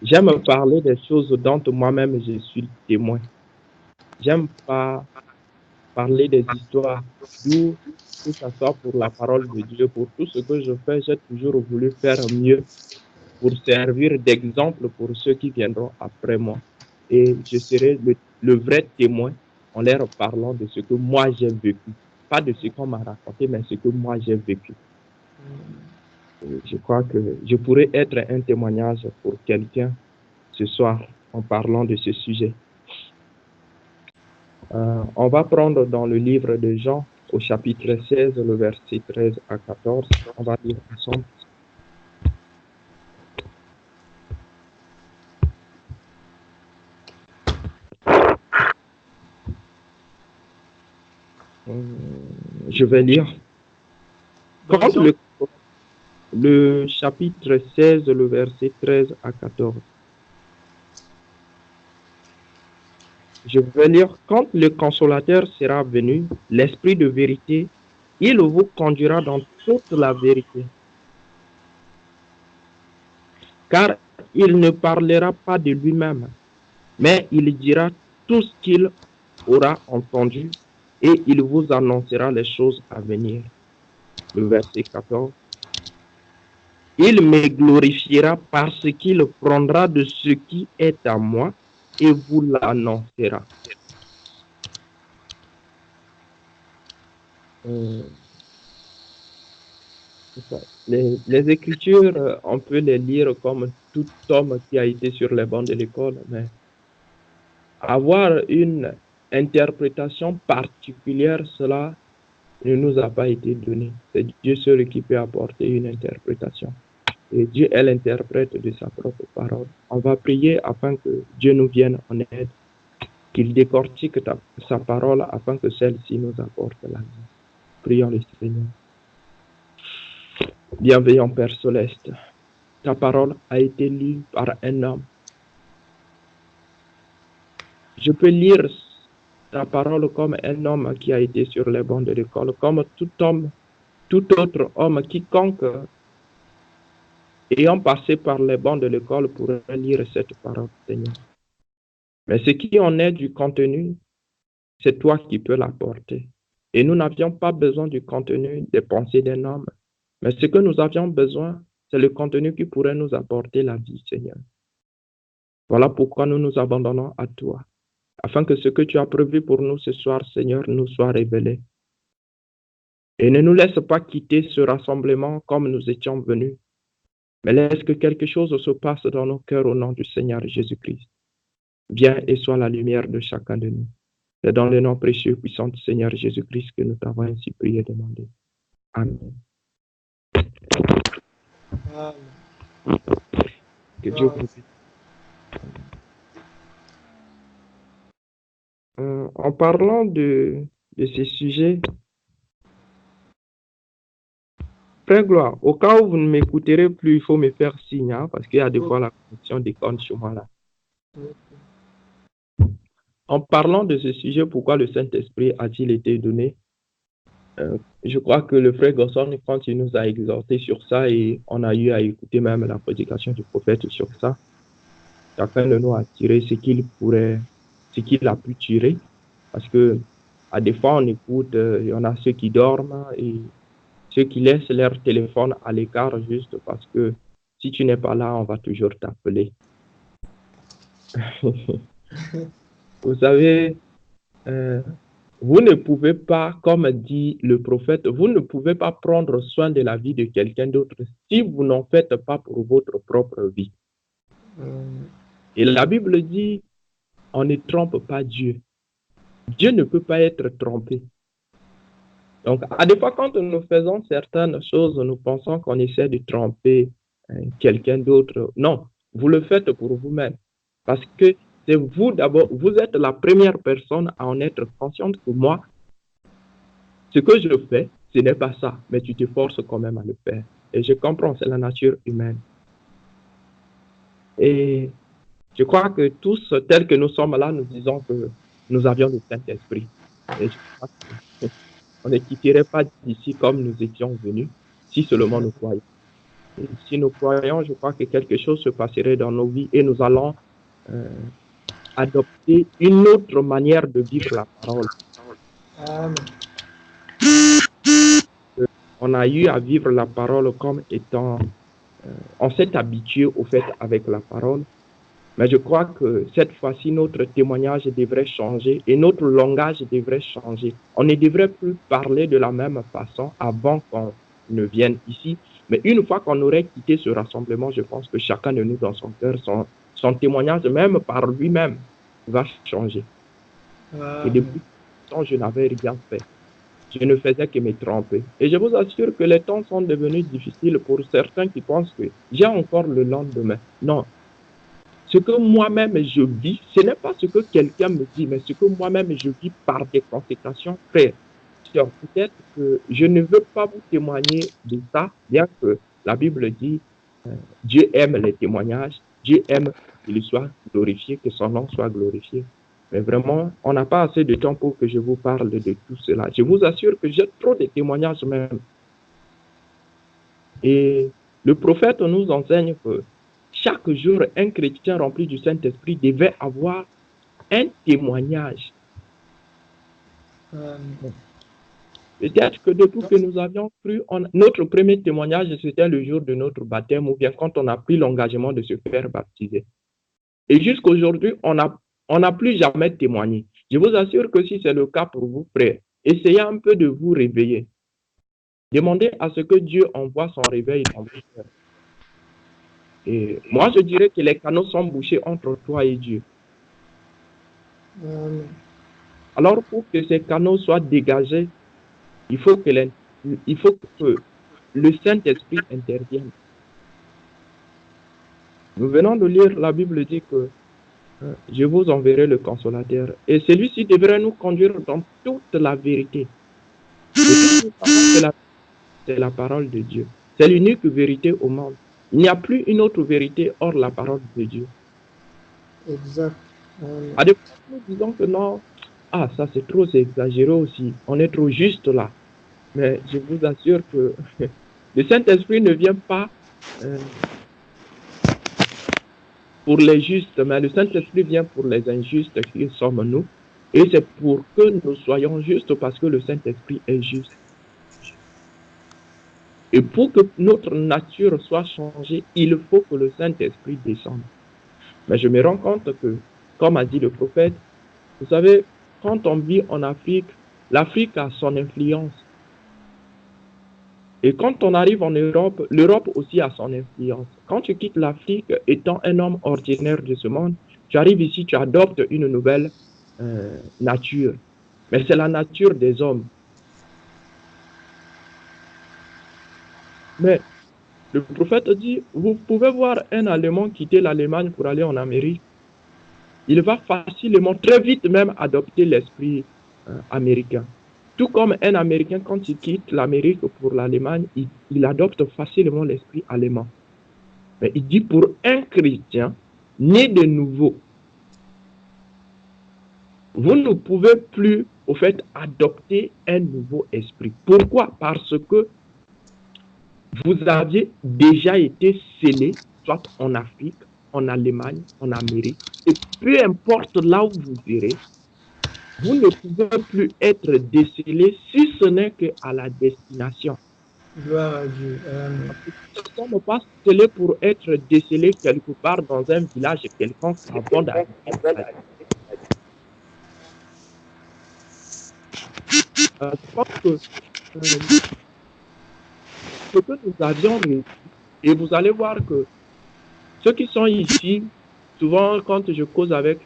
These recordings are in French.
J'aime parler des choses dont moi-même je suis témoin. J'aime pas parler des histoires d'où, que ce soit pour la parole de Dieu, pour tout ce que je fais, j'ai toujours voulu faire mieux pour servir d'exemple pour ceux qui viendront après moi. Et je serai le vrai témoin en leur parlant de ce que moi j'ai vécu. Pas de ce qu'on m'a raconté, mais ce que moi j'ai vécu. Et je crois que je pourrais être un témoignage pour quelqu'un ce soir en parlant de ce sujet. On va prendre dans le livre de Jean, au chapitre 16, le verset 13 à 14. On va lire ensemble. Je vais lire. Quand le chapitre 16, le verset 13 à 14. Je vais lire. Quand le consolateur sera venu, l'Esprit de vérité, il vous conduira dans toute la vérité. Car il ne parlera pas de lui-même, mais il dira tout ce qu'il aura entendu et il vous annoncera les choses à venir. Le verset 14. Il me glorifiera parce qu'il prendra de ce qui est à moi et vous l'annoncera. Les Écritures, on peut les lire comme tout homme qui a été sur les bancs de l'école, mais avoir une interprétation particulière, cela ne nous a pas été donné. C'est Dieu seul qui peut apporter une interprétation. Et Dieu est l'interprète de sa propre parole. On va prier afin que Dieu nous vienne en aide, qu'il décortique sa parole afin que celle-ci nous apporte la vie. Prions le Seigneur. Bienveillant Père Céleste, ta parole a été lue par un homme. Je peux lire ta parole comme un homme qui a été sur les bancs de l'école, comme tout homme, tout autre homme, quiconque, ayant passé par les bancs de l'école, pourrait lire cette parole, Seigneur. Mais ce qui en est du contenu, c'est toi qui peux l'apporter. Et nous n'avions pas besoin du contenu des pensées d'un homme. Mais ce que nous avions besoin, c'est le contenu qui pourrait nous apporter la vie, Seigneur. Voilà pourquoi nous nous abandonnons à toi, afin que ce que tu as prévu pour nous ce soir, Seigneur, nous soit révélé. Et ne nous laisse pas quitter ce rassemblement comme nous étions venus, mais laisse que quelque chose se passe dans nos cœurs au nom du Seigneur Jésus-Christ. Viens et sois la lumière de chacun de nous. C'est dans le nom précieux et puissant du Seigneur Jésus-Christ que nous t'avons ainsi prié et demandé. Amen. Que Dieu vous bénisse. En parlant de ces sujets, Frère Gloire, au cas où vous ne m'écouterez plus, il faut me faire signe, hein, parce qu'il y a des fois la connexion déconne chez moi là. En parlant de ce sujet, pourquoi le Saint-Esprit a-t-il été donné? Je crois que le frère Gosson, quand il nous a exhorté sur ça, et on a eu à écouter même la prédication du prophète sur ça, chacun de nous a tiré ce qu'il a pu tirer, parce que à des fois on écoute, il y en a ceux qui dorment et ceux qui laissent leur téléphone à l'écart juste parce que si tu n'es pas là, on va toujours t'appeler. Vous savez, vous ne pouvez pas, comme dit le prophète, vous ne pouvez pas prendre soin de la vie de quelqu'un d'autre si vous n'en faites pas pour votre propre vie. Et la Bible dit, on ne trompe pas Dieu. Dieu ne peut pas être trompé. Donc, à des fois, quand nous faisons certaines choses, nous pensons qu'on essaie de tromper quelqu'un d'autre. Non, vous le faites pour vous-même. Parce que c'est vous d'abord, vous êtes la première personne à en être consciente que moi, ce que je fais, ce n'est pas ça, mais tu te forces quand même à le faire. Et je comprends, c'est la nature humaine. Et je crois que tous, tels que nous sommes là, nous disons que nous avions le Saint-Esprit. Et je crois qu'on ne quitterait pas d'ici comme nous étions venus, si seulement nous croyons. Et si nous croyons, je crois que quelque chose se passerait dans nos vies et nous allons adopter une autre manière de vivre la parole. Amen. On a eu à vivre la parole comme étant, on s'est habitué au fait avec la parole, mais je crois que cette fois-ci, notre témoignage devrait changer et notre langage devrait changer. On ne devrait plus parler de la même façon avant qu'on ne vienne ici, mais une fois qu'on aurait quitté ce rassemblement, je pense que chacun de nous dans son cœur, son témoignage, même par lui-même, va changer. Et depuis longtemps, je n'avais rien fait. Je ne faisais que me tromper. Et je vous assure que les temps sont devenus difficiles pour certains qui pensent que j'ai encore le lendemain. Non. Ce que moi-même je vis, ce n'est pas ce que quelqu'un me dit, mais ce que moi-même je vis par des conséquences, frère. Peut-être que je ne veux pas vous témoigner de ça, bien que la Bible dit Dieu aime les témoignages, Dieu aime qu'il soit glorifié, que son nom soit glorifié. Mais vraiment, on n'a pas assez de temps pour que je vous parle de tout cela. Je vous assure que j'ai trop de témoignages même. Et le prophète nous enseigne que chaque jour, un chrétien rempli du Saint-Esprit devait avoir un témoignage. Peut-être que depuis que nous avions cru, notre premier témoignage, c'était le jour de notre baptême ou bien quand on a pris l'engagement de se faire baptiser. Et jusqu'à aujourd'hui, on n'a plus jamais témoigné. Je vous assure que si c'est le cas pour vous, frères, essayez un peu de vous réveiller. Demandez à ce que Dieu envoie son réveil dans votre cœur. Et moi, je dirais que les canaux sont bouchés entre toi et Dieu. Alors, pour que ces canaux soient dégagés, il faut que le Saint-Esprit intervienne. Nous venons de lire, la Bible dit que je vous enverrai le consolateur. Et celui-ci devrait nous conduire dans toute la vérité. C'est la parole de Dieu. C'est l'unique vérité au monde. Il n'y a plus une autre vérité hors la parole de Dieu. Exact. À des fois, nous disons que non, ça c'est trop, c'est exagéré aussi. On est trop juste là. Mais je vous assure que le Saint-Esprit ne vient pas pour les justes, mais le Saint-Esprit vient pour les injustes qui sommes nous. Et c'est pour que nous soyons justes parce que le Saint-Esprit est juste. Et pour que notre nature soit changée, il faut que le Saint-Esprit descende. Mais je me rends compte que, comme a dit le prophète, vous savez, quand on vit en Afrique, l'Afrique a son influence. Et quand on arrive en Europe, l'Europe aussi a son influence. Quand tu quittes l'Afrique étant un homme ordinaire de ce monde, tu arrives ici, tu adoptes une nouvelle nature. Mais c'est la nature des hommes. Mais le prophète dit, vous pouvez voir un Allemand quitter l'Allemagne pour aller en Amérique. Il va facilement, très vite même, adopter l'esprit américain. Tout comme un Américain, quand il quitte l'Amérique pour l'Allemagne, il adopte facilement l'esprit allemand. Mais il dit pour un chrétien né de nouveau, vous ne pouvez plus, au fait, adopter un nouveau esprit. Pourquoi? Parce que vous aviez déjà été scellé, soit en Afrique, en Allemagne, en Amérique, et peu importe là où vous irez, vous ne pouvez plus être décelé si ce n'est qu'à la destination. Gloire à Dieu. Nous ne sommes pas scellés pour être décelés quelque part dans un village quelconque avant d'arriver à la je pense que ce que nous avions réussi, et vous allez voir que ceux qui sont ici, souvent quand je cause avec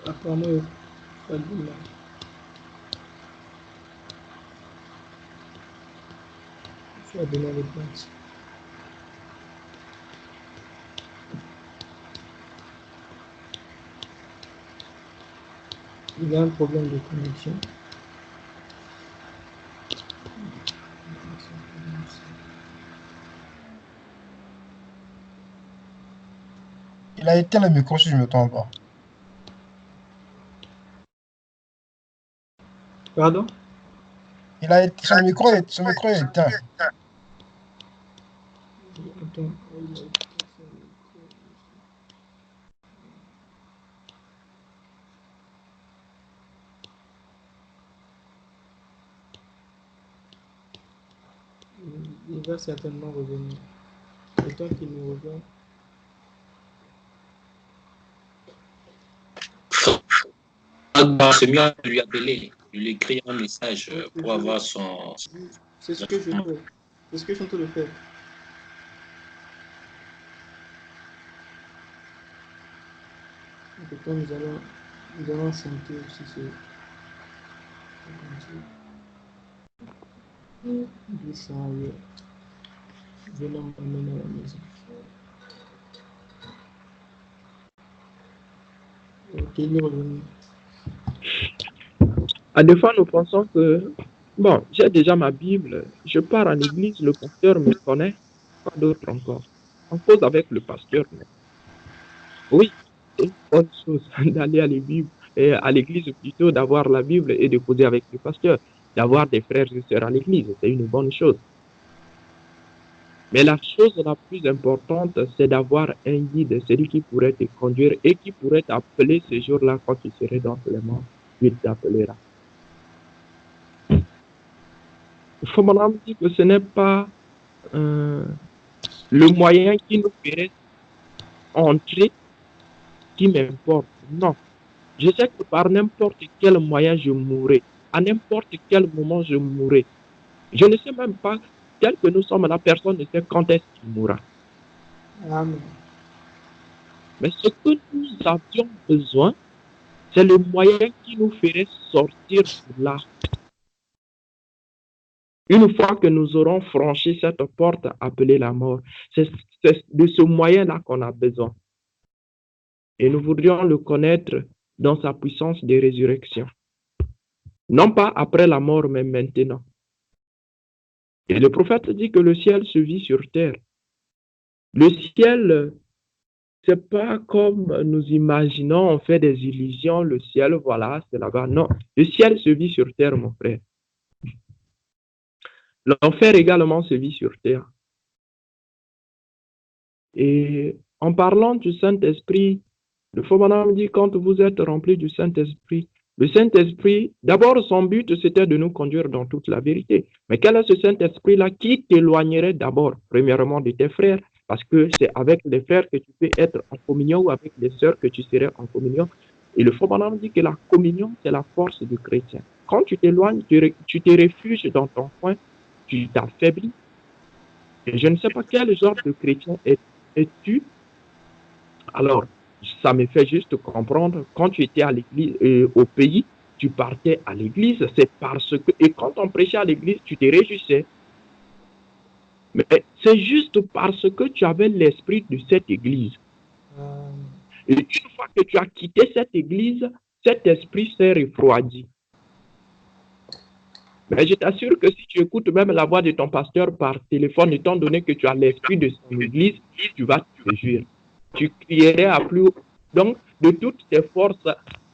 Apparemment, tu as donné les places. Il y a un problème de connexion. Il a éteint le micro si je ne me trompe pas. Pardon? Son micro est éteint. Attends. Il va certainement revenir. Le temps qu'il nous revient. C'est mieux de lui appeler, de lui écrire un message pour avoir son... C'est ce que je fais. C'est ce que je suis en train de faire. En tout cas, nous allons chanter aussi ce... Du chant, venons m'amener à la maison. Ok, il est revenu. À des fois, nous pensons que, bon, j'ai déjà ma Bible, je pars en église, le pasteur me connaît, pas d'autre encore. On cause avec le pasteur. Mais... Oui, c'est une bonne chose d'aller à l'église plutôt, d'avoir la Bible et de causer avec le pasteur, d'avoir des frères et sœurs à l'église, c'est une bonne chose. Mais la chose la plus importante, c'est d'avoir un guide, celui qui pourrait te conduire et qui pourrait t'appeler ce jour-là quand tu serais dans le monde, il t'appellera. Il faut maintenant dire que ce n'est pas le moyen qui nous ferait entrer qui m'importe. Non. Je sais que par n'importe quel moyen je mourrai. À n'importe quel moment je mourrai. Je ne sais même pas, tel que nous sommes, la personne ne sait quand est-ce qu'il mourra. Amen. Mais ce que nous avions besoin, c'est le moyen qui nous ferait sortir de là. Une fois que nous aurons franchi cette porte appelée la mort, c'est de ce moyen-là qu'on a besoin. Et nous voudrions le connaître dans sa puissance de résurrection. Non pas après la mort, mais maintenant. Et le prophète dit que le ciel se vit sur terre. Le ciel, c'est pas comme nous imaginons, on fait des illusions, le ciel, voilà, c'est là-bas. Non, le ciel se vit sur terre, mon frère. L'enfer également se vit sur terre. Et en parlant du Saint-Esprit, le Faubourg me dit, quand vous êtes remplis du Saint-Esprit, le Saint-Esprit, d'abord, son but, c'était de nous conduire dans toute la vérité. Mais quel est ce Saint-Esprit-là qui t'éloignerait d'abord, premièrement, de tes frères, parce que c'est avec les frères que tu peux être en communion ou avec les sœurs que tu serais en communion. Et le Faubourg me dit que la communion, c'est la force du chrétien. Quand tu t'éloignes, tu te réfugies dans ton coin, tu t'affaiblis. Et je ne sais pas quel genre de chrétien es-tu. Alors, ça me fait juste comprendre, quand tu étais à l'église, au pays, tu partais à l'église, c'est parce que, et quand on prêchait à l'église, tu te réjouissais. Mais c'est juste parce que tu avais l'esprit de cette église. Et une fois que tu as quitté cette église, cet esprit s'est refroidi. Mais je t'assure que si tu écoutes même la voix de ton pasteur par téléphone, étant donné que tu as l'esprit de son église, tu vas te réjouir. Tu crierais à plus haut. Donc, de toutes tes forces,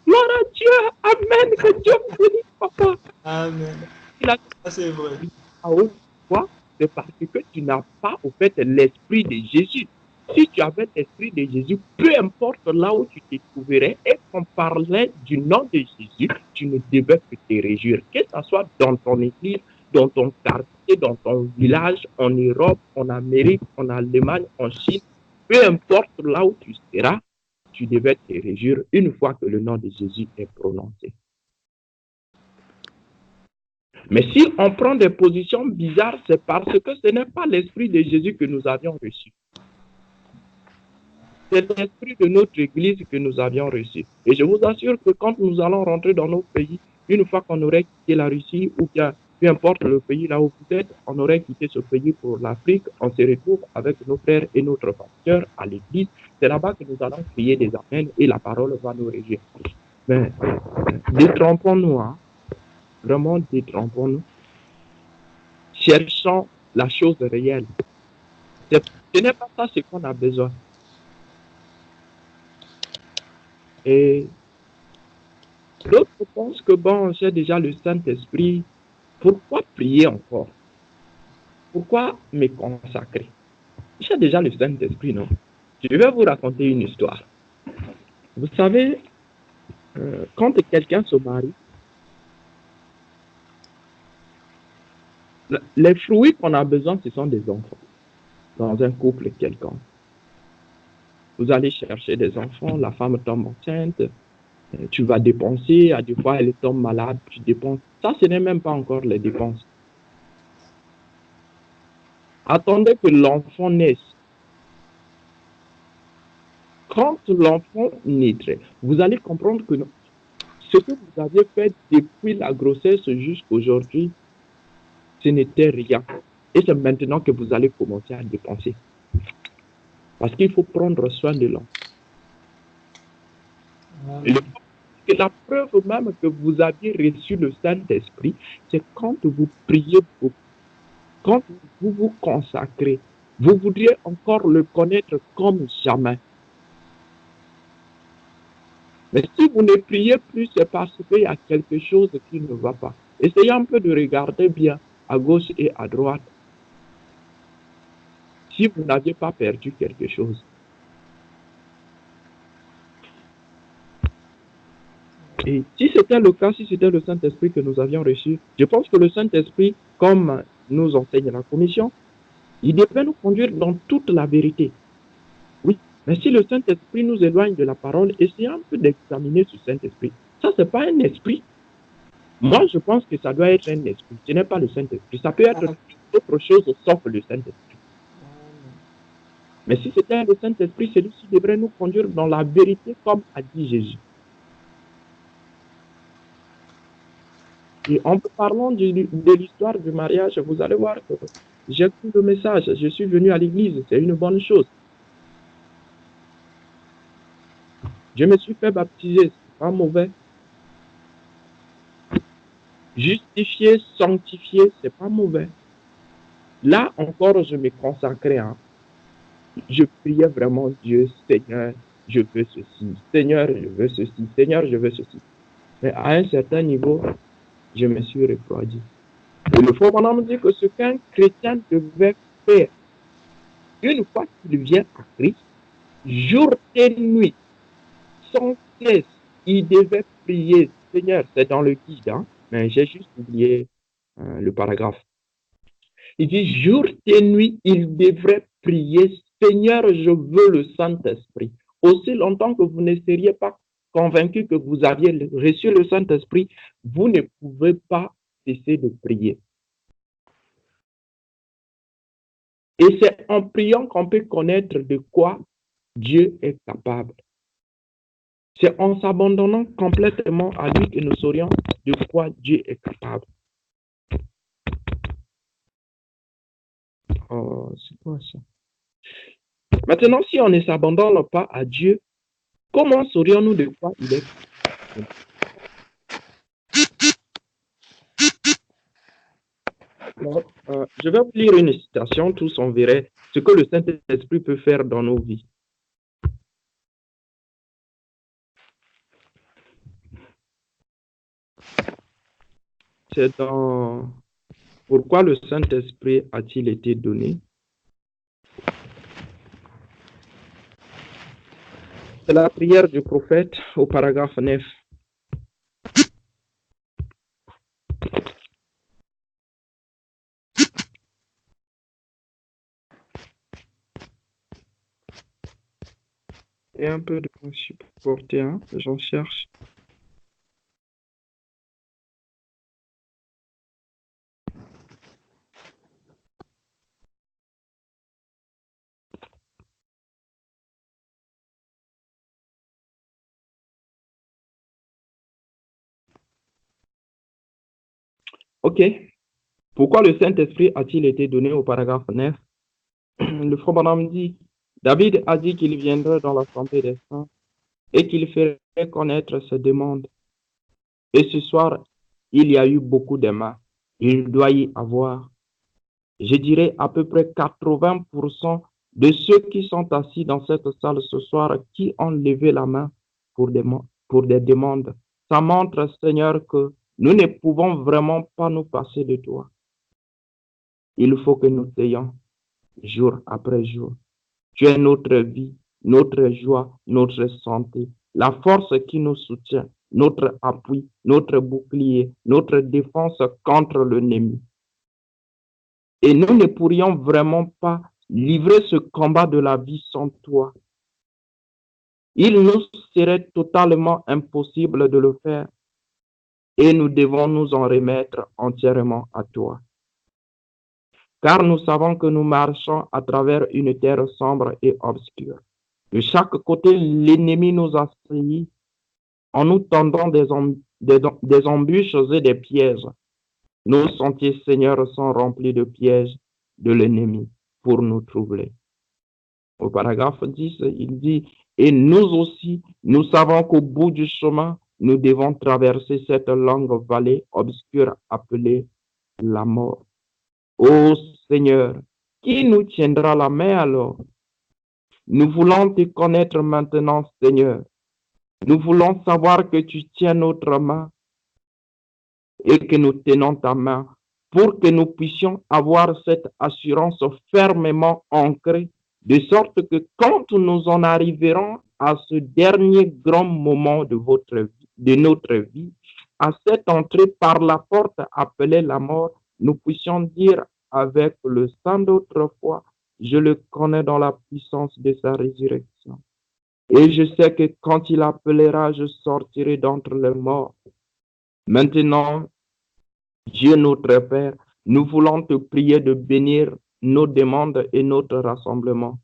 gloire à Dieu, amen, que Dieu me bénisse, papa. Amen. Ça, c'est vrai. Pourquoi? C'est parce que tu n'as pas, au fait, l'esprit de Jésus. Si tu avais l'esprit de Jésus, peu importe là où tu te trouverais, et qu'on parlait du nom de Jésus, tu ne devais que te réjouir. Que ce soit dans ton église, dans ton quartier, dans ton village, en Europe, en Amérique, en Allemagne, en Chine, peu importe là où tu seras, tu devais te réjouir une fois que le nom de Jésus est prononcé. Mais si on prend des positions bizarres, c'est parce que ce n'est pas l'esprit de Jésus que nous avions reçu. C'est l'esprit de notre église que nous avions reçu. Et je vous assure que quand nous allons rentrer dans nos pays, une fois qu'on aurait quitté la Russie ou bien peu importe le pays là où vous êtes, on aurait quitté ce pays pour l'Afrique, on se retrouve avec nos frères et notre pasteur à l'église. C'est là-bas que nous allons crier des amens et la parole va nous régir. Mais détrompons-nous, hein? Vraiment détrompons-nous. Cherchons la chose réelle. Ce n'est pas ça ce qu'on a besoin. Et D'autres pensent que bon, j'ai déjà le Saint-Esprit. Pourquoi prier encore? Pourquoi me consacrer? J'ai déjà le Saint-Esprit, non? Je vais vous raconter une histoire. Vous savez, quand quelqu'un se marie, les fruits qu'on a besoin, ce sont des enfants. Dans un couple quelconque. Vous allez chercher des enfants, la femme tombe enceinte, tu vas dépenser, à des fois elle tombe malade, tu dépenses. Ça, ce n'est même pas encore les dépenses. Attendez que l'enfant naisse. Quand l'enfant naîtrait, vous allez comprendre que ce que vous avez fait depuis la grossesse jusqu'aujourd'hui, ce n'était rien. Et c'est maintenant que vous allez commencer à dépenser. Parce qu'il faut prendre soin de l'enfant. Et la preuve même que vous aviez reçu le Saint-Esprit, c'est quand vous priez beaucoup, quand vous vous consacrez, vous voudriez encore le connaître comme jamais. Mais si vous ne priez plus, c'est parce qu'il y a quelque chose qui ne va pas. Essayez un peu de regarder bien à gauche et à droite. Si vous n'aviez pas perdu quelque chose. Et si c'était le cas, si c'était le Saint-Esprit que nous avions reçu, je pense que le Saint-Esprit, comme nous enseigne la commission, il devait nous conduire dans toute la vérité. Oui, mais si le Saint-Esprit nous éloigne de la parole, essayez un peu d'examiner ce Saint-Esprit. Ça, ce n'est pas un esprit. Moi, je pense que ça doit être un esprit. Ce n'est pas le Saint-Esprit. Ça peut être autre chose sauf le Saint-Esprit. Mais si c'était le Saint-Esprit, celui-ci devrait nous conduire dans la vérité comme a dit Jésus. Et en parlant de l'histoire du mariage, vous allez voir que j'ai pris le message. Je suis venu à l'église. C'est une bonne chose. Je me suis fait baptiser. C'est pas mauvais. Justifié, sanctifié, c'est pas mauvais. Là encore, je me consacrais. Je priais vraiment Dieu, Seigneur, je veux ceci. Seigneur, je veux ceci. Seigneur, je veux ceci. Mais à un certain niveau, je me suis refroidi. Et le faux bonhomme me dit que ce qu'un chrétien devait faire, une fois qu'il vient à Christ, jour et nuit, sans cesse, il devait prier. Seigneur, c'est dans le guide, mais j'ai juste oublié le paragraphe. Il dit, jour et nuit, il devrait prier, Seigneur, je veux le Saint-Esprit. Aussi longtemps que vous ne seriez pas convaincu que vous aviez reçu le Saint-Esprit, vous ne pouvez pas cesser de prier. Et c'est en priant qu'on peut connaître de quoi Dieu est capable. C'est en s'abandonnant complètement à lui que nous saurions de quoi Dieu est capable. Oh, c'est quoi ça? Maintenant, si on ne s'abandonne pas à Dieu, comment saurions-nous de quoi il est capable? Alors, je vais vous lire une citation, tous on verrait ce que le Saint-Esprit peut faire dans nos vies. C'est dans Pourquoi le Saint-Esprit a-t-il été donné? C'est la prière du prophète au paragraphe 9. Et un peu de supporter, j'en cherche. Ok. Pourquoi le Saint-Esprit a-t-il été donné au paragraphe 9? Le frère Branham dit, David a dit qu'il viendrait dans l'assemblée des saints et qu'il ferait connaître ses demandes. Et ce soir, il y a eu beaucoup de mains. Il doit y avoir, je dirais, à peu près 80% de ceux qui sont assis dans cette salle ce soir qui ont levé la main pour des demandes ça montre, Seigneur, que nous ne pouvons vraiment pas nous passer de toi. Il faut que nous t'ayons jour après jour. Tu es notre vie, notre joie, notre santé, la force qui nous soutient, notre appui, notre bouclier, notre défense contre l'ennemi. Et nous ne pourrions vraiment pas livrer ce combat de la vie sans toi. Il nous serait totalement impossible de le faire et nous devons nous en remettre entièrement à toi. Car nous savons que nous marchons à travers une terre sombre et obscure. De chaque côté, l'ennemi nous assaillit en nous tendant des embûches et des pièges. Nos sentiers, Seigneur, sont remplis de pièges de l'ennemi pour nous troubler. Au paragraphe 10, il dit, et nous aussi, nous savons qu'au bout du chemin, nous devons traverser cette longue vallée obscure appelée la mort. Ô Seigneur, qui nous tiendra la main alors? Nous voulons te connaître maintenant, Seigneur. Nous voulons savoir que tu tiens notre main et que nous tenons ta main pour que nous puissions avoir cette assurance fermement ancrée, de sorte que quand nous en arriverons à ce dernier grand moment de notre vie, à cette entrée par la porte appelée la mort, nous puissions dire avec le sang d'autrefois, je le connais dans la puissance de sa résurrection. Et je sais que quand il appellera, je sortirai d'entre les morts. Maintenant, Dieu notre Père, nous voulons te prier de bénir nos demandes et notre rassemblement.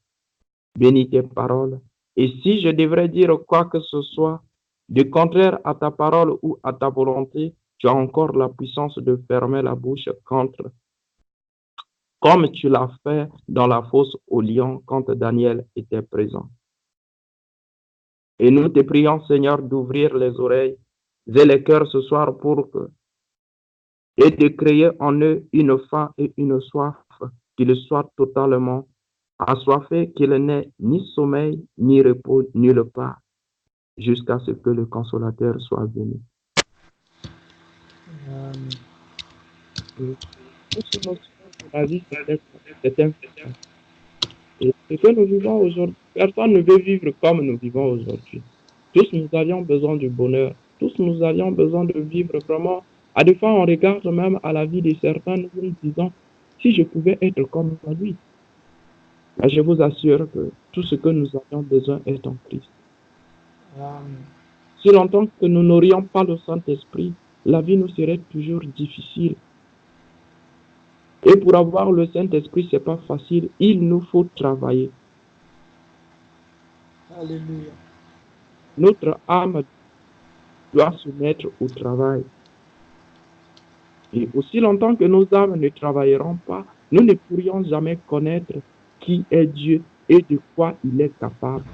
Bénis tes paroles. Et si je devrais dire quoi que ce soit de contraire à ta parole ou à ta volonté, tu as encore la puissance de fermer la bouche contre, comme tu l'as fait dans la fosse au lion quand Daniel était présent. Et nous te prions, Seigneur, d'ouvrir les oreilles et les cœurs ce soir et de créer en eux une faim et une soif, qu'ils soient totalement assoiffés, qu'ils n'aient ni sommeil, ni repos, nulle part, jusqu'à ce que le Consolateur soit venu. La vie, c'est un fait. Et ce que nous vivons aujourd'hui, personne ne veut vivre comme nous vivons aujourd'hui. Tous nous avions besoin du bonheur. Tous nous avions besoin de vivre vraiment. À des fois, on regarde même à la vie de certains, nous disant, si je pouvais être comme lui. Mais je vous assure que tout ce que nous avions besoin est en Christ. Si longtemps que nous n'aurions pas le Saint-Esprit, la vie nous serait toujours difficile. Et pour avoir le Saint-Esprit, ce n'est pas facile. Il nous faut travailler. Alléluia. Notre âme doit se mettre au travail. Et aussi longtemps que nos âmes ne travailleront pas, nous ne pourrions jamais connaître qui est Dieu et de quoi il est capable.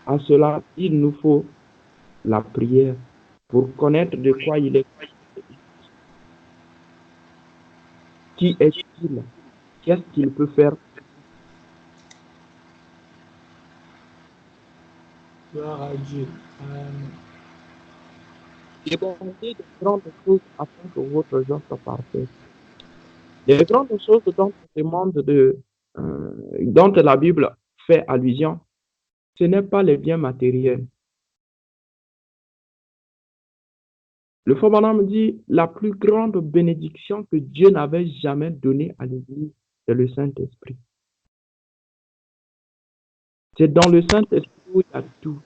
À cela, il nous faut la prière pour connaître de quoi il est capable. Qui est-il? Qu'est-ce qu'il peut faire? Gloire à Dieu. Amen. Demandez de grandes choses afin que votre joie soit parfaite. Les grandes choses dont on demande dont la Bible fait allusion, ce n'est pas les biens matériels. Le Frère Branham dit la plus grande bénédiction que Dieu n'avait jamais donnée à l'Église, c'est le Saint-Esprit. C'est dans le Saint-Esprit où il y a tout.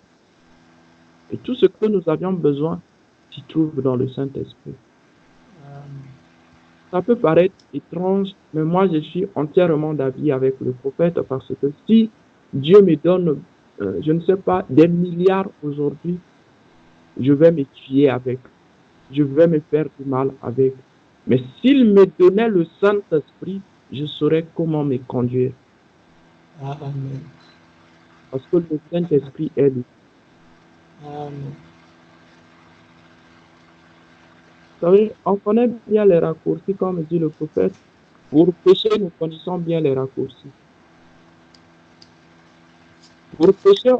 Et tout ce que nous avions besoin s'y trouve dans le Saint-Esprit. Ça peut paraître étrange, mais moi je suis entièrement d'avis avec le prophète parce que si Dieu me donne, je ne sais pas, des milliards aujourd'hui, je vais me tuer avec. Je vais me faire du mal avec. Mais s'il me donnait le Saint-Esprit, je saurais comment me conduire. Amen. Parce que le Saint-Esprit est lui. Amen. Vous savez, on connaît bien les raccourcis, comme dit le prophète. Pour pécher, nous connaissons bien les raccourcis. Pour pécher,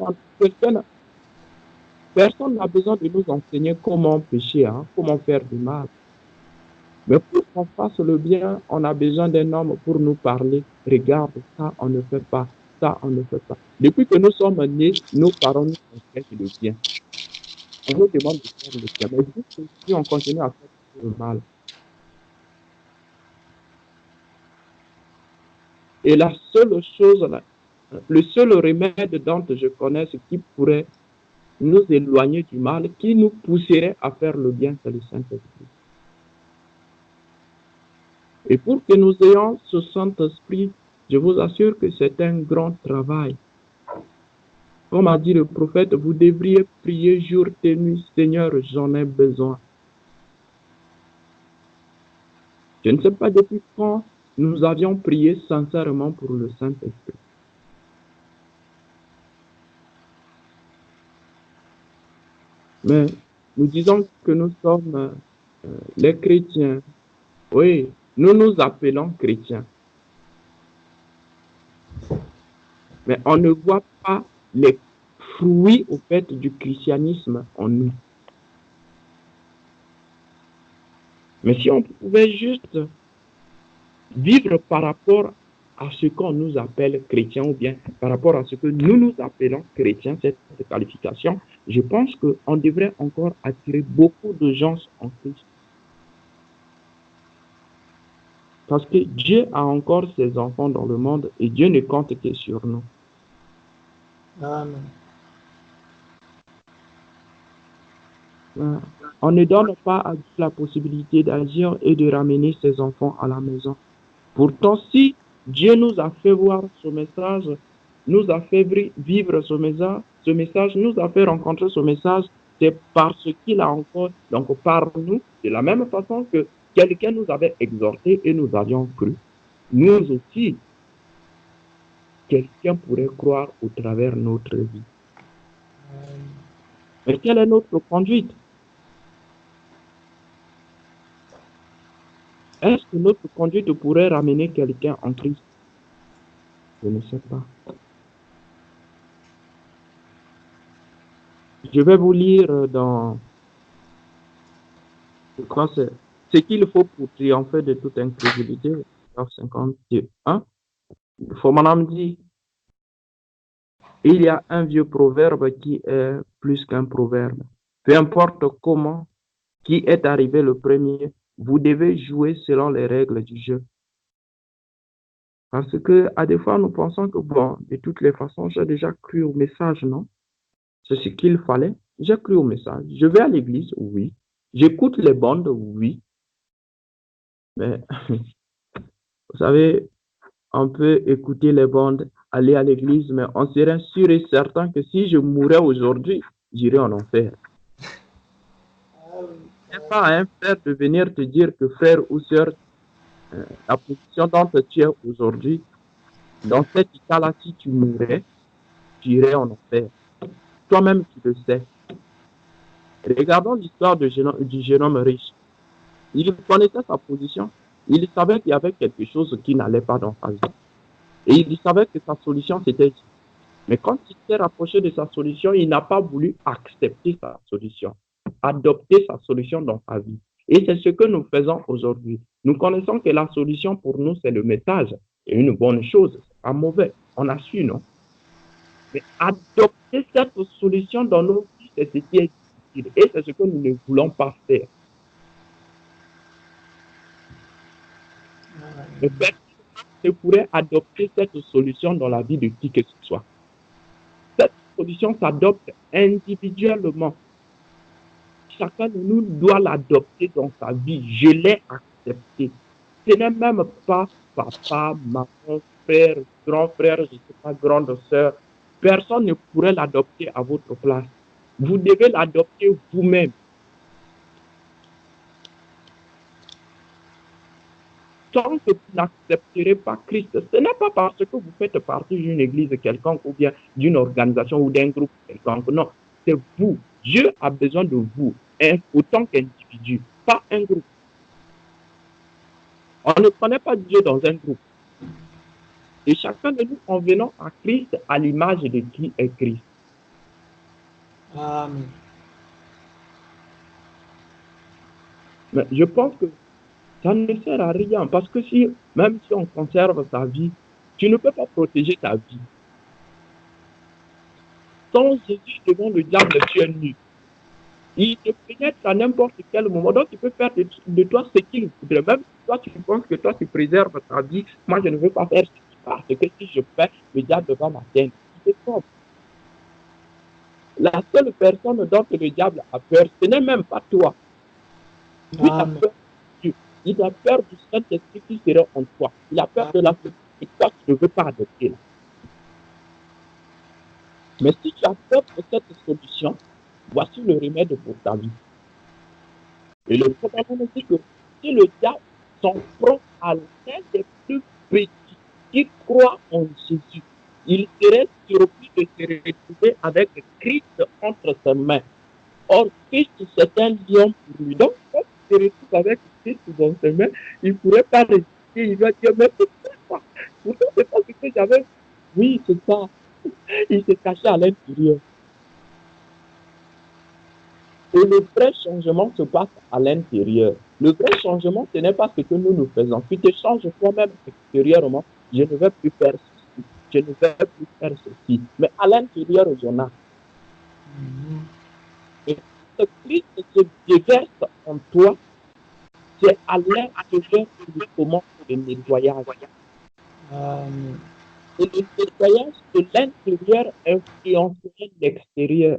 personne n'a besoin de nous enseigner comment pécher, hein, comment faire du mal. Mais pour qu'on fasse le bien, on a besoin d'un homme pour nous parler. Regarde, ça, on ne fait pas. Ça, on ne fait pas. Depuis que nous sommes nés, nos parents nous enseignent le bien. On nous demande de faire le bien. Mais juste si on continue à faire le mal. Et la seule chose, le seul remède dont je connais, ce qui pourrait nous éloigner du mal, qui nous pousserait à faire le bien, c'est le Saint-Esprit. Et pour que nous ayons ce Saint-Esprit, je vous assure que c'est un grand travail. Comme a dit le prophète, vous devriez prier jour et nuit, Seigneur, j'en ai besoin. Je ne sais pas depuis quand nous avions prié sincèrement pour le Saint-Esprit. Mais nous disons que nous sommes les chrétiens. Oui, nous nous appelons chrétiens. Mais on ne voit pas les fruits au fait du christianisme en nous. Mais si on pouvait juste vivre par rapport à ce qu'on nous appelle chrétiens ou bien par rapport à ce que nous nous appelons chrétiens, cette qualification, je pense qu'on devrait encore attirer beaucoup de gens en Christ. Parce que Dieu a encore ses enfants dans le monde et Dieu ne compte que sur nous. Amen. On ne donne pas à Dieu la possibilité d'agir et de ramener ses enfants à la maison. Pourtant, si Dieu nous a fait voir ce message, nous a fait vivre ce message, nous a fait rencontrer ce message, c'est parce qu'il a encore, donc par nous, de la même façon que quelqu'un nous avait exhorté et nous avions cru. Nous aussi, quelqu'un pourrait croire au travers de notre vie. Mais quelle est notre conduite? Est-ce que notre conduite pourrait ramener quelqu'un en Christ? Je ne sais pas. Je vais vous lire dans, je crois que c'est ce qu'il faut pour triompher de toute incrédulité, 51. Formanam dit, il y a un vieux proverbe qui est plus qu'un proverbe. Peu importe comment, qui est arrivé le premier, vous devez jouer selon les règles du jeu. Parce que, à des fois, nous pensons que, bon, de toutes les façons, j'ai déjà cru au message, non? C'est ce qu'il fallait. J'ai cru au message. Je vais à l'église, oui. J'écoute les bandes, oui. Mais, vous savez, on peut écouter les bandes, aller à l'église, mais on serait sûr et certain que si je mourais aujourd'hui, j'irais en enfer. Ce n'est pas à un frère de venir te dire que frère ou sœur, la position dont tu es aujourd'hui, dans cet état-là, si tu mourrais, tu irais en enfer. Toi-même, tu le sais. Regardons l'histoire du jeune homme riche. Il connaissait sa position. Il savait qu'il y avait quelque chose qui n'allait pas dans sa vie. Et il savait que sa solution, c'était Dieu. Mais quand il s'est rapproché de sa solution, il n'a pas voulu accepter sa solution, adopter sa solution dans sa vie. Et c'est ce que nous faisons aujourd'hui. Nous connaissons que la solution pour nous, c'est le message. C'est une bonne chose, c'est pas mauvais. On a su, non? Mais adopter cette solution dans nos vies, c'est ce qui est difficile. Et c'est ce que nous ne voulons pas faire. Mais personne ne pourrait adopter cette solution dans la vie de qui que ce soit. Cette solution s'adopte individuellement. Chacun de nous doit l'adopter dans sa vie. Je l'ai accepté. Ce n'est même pas papa, maman, frère, grand frère, je ne sais pas, grande sœur. Personne ne pourrait l'adopter à votre place. Vous devez l'adopter vous-même. Tant que vous n'accepterez pas Christ, ce n'est pas parce que vous faites partie d'une église quelconque ou bien d'une organisation ou d'un groupe quelconque. Non, c'est vous. Dieu a besoin de vous, autant qu'individu, pas un groupe. On ne connaît pas Dieu dans un groupe. Et chacun de nous, en venant à Christ, à l'image de qui est Christ. Amen. Mais je pense que ça ne sert à rien parce que même si on conserve ta vie, tu ne peux pas protéger ta vie. Sans Jésus devant le diable, tu es nu. Il te pénètre à n'importe quel moment. Donc, il peut faire de toi ce qu'il voudrait. Même si toi, tu penses que toi, tu préserves ta vie. Moi, je ne veux pas faire ce qui passe. Parce que si je fais, le diable va m'atteindre. Il te trompe. La seule personne dont le diable a peur, ce n'est même pas toi. Lui a Amen. peur de Dieu. Il a peur du Saint-Esprit qui sera en toi. Il a peur de la foi que toi, tu ne veux pas adopter. Là. Mais si tu adoptes cette solution, voici le remède pour ta vie. Et le problème, c'est que si le diable s'en prend à l'un des plus petits qui croient en Jésus, il serait surpris de se retrouver avec Christ entre ses mains. Or, Christ, c'est un lion pour lui. Donc, quand il se retrouve avec Christ dans ses mains, il ne pourrait pas résister. Il va dire, mais pourquoi? Pourquoi c'est pas ce que j'avais? Oui, c'est ça. Il s'est caché à l'intérieur. Et le vrai changement se passe à l'intérieur. Le vrai changement, ce n'est pas ce que nous faisons. Tu te changes toi-même extérieurement. Je ne vais plus faire ceci. Je ne vais plus faire ceci. Mais à l'intérieur, il y en a. Et ce Christ se déverse en toi, c'est à l'intérieur que tu commences le nettoyage. Amen. Et le nettoyage de l'intérieur influencerait l'extérieur.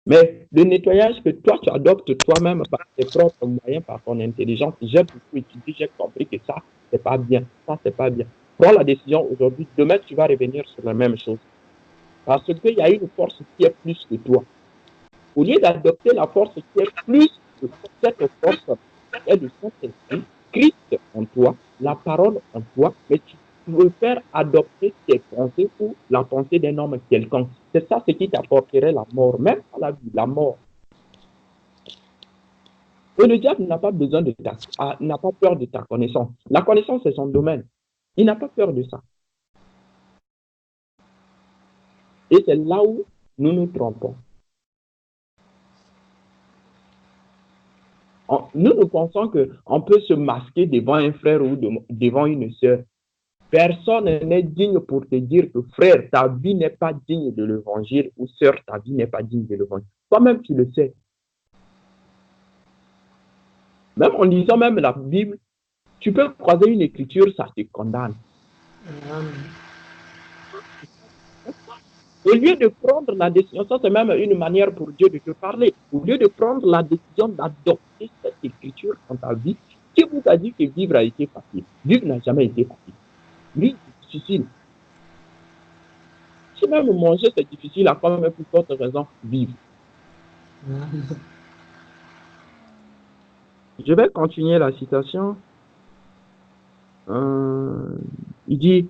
Mais le nettoyage que toi, tu adoptes toi-même par tes propres moyens, par ton intelligence, j'ai beaucoup étudié, j'ai compris que ça, c'est pas bien. Ça, c'est pas bien. Prends la décision aujourd'hui. Demain, tu vas revenir sur la même chose. Parce qu'il y a une force qui est plus que toi. Au lieu d'adopter la force qui est plus que cette force, est le Saint-Esprit, Christ en toi, la parole en toi, mais tu veux faire adopter tes pensées ou la pensée d'un homme quelconque. C'est ça ce qui t'apporterait la mort, même pas la vie, la mort. Et le diable n'a pas besoin de n'a pas peur de ta connaissance. La connaissance, c'est son domaine. Il n'a pas peur de ça. Et c'est là où nous nous trompons. Nous pensons qu'on peut se masquer devant un frère ou devant une sœur. Personne n'est digne pour te dire que frère, ta vie n'est pas digne de l'évangile ou sœur, ta vie n'est pas digne de l'évangile. Toi-même, tu le sais. Même en lisant même la Bible, tu peux croiser une écriture, ça te condamne. Amen. Au lieu de prendre la décision, ça c'est même une manière pour Dieu de te parler. Au lieu de prendre la décision d'adopter cette écriture dans ta vie, qui vous a dit que vivre a été facile? Vivre n'a jamais été facile. Vivre, c'est difficile. Si même manger c'est difficile, à quoi même plus forte raison vivre. Amen. Je vais continuer la citation. Il dit,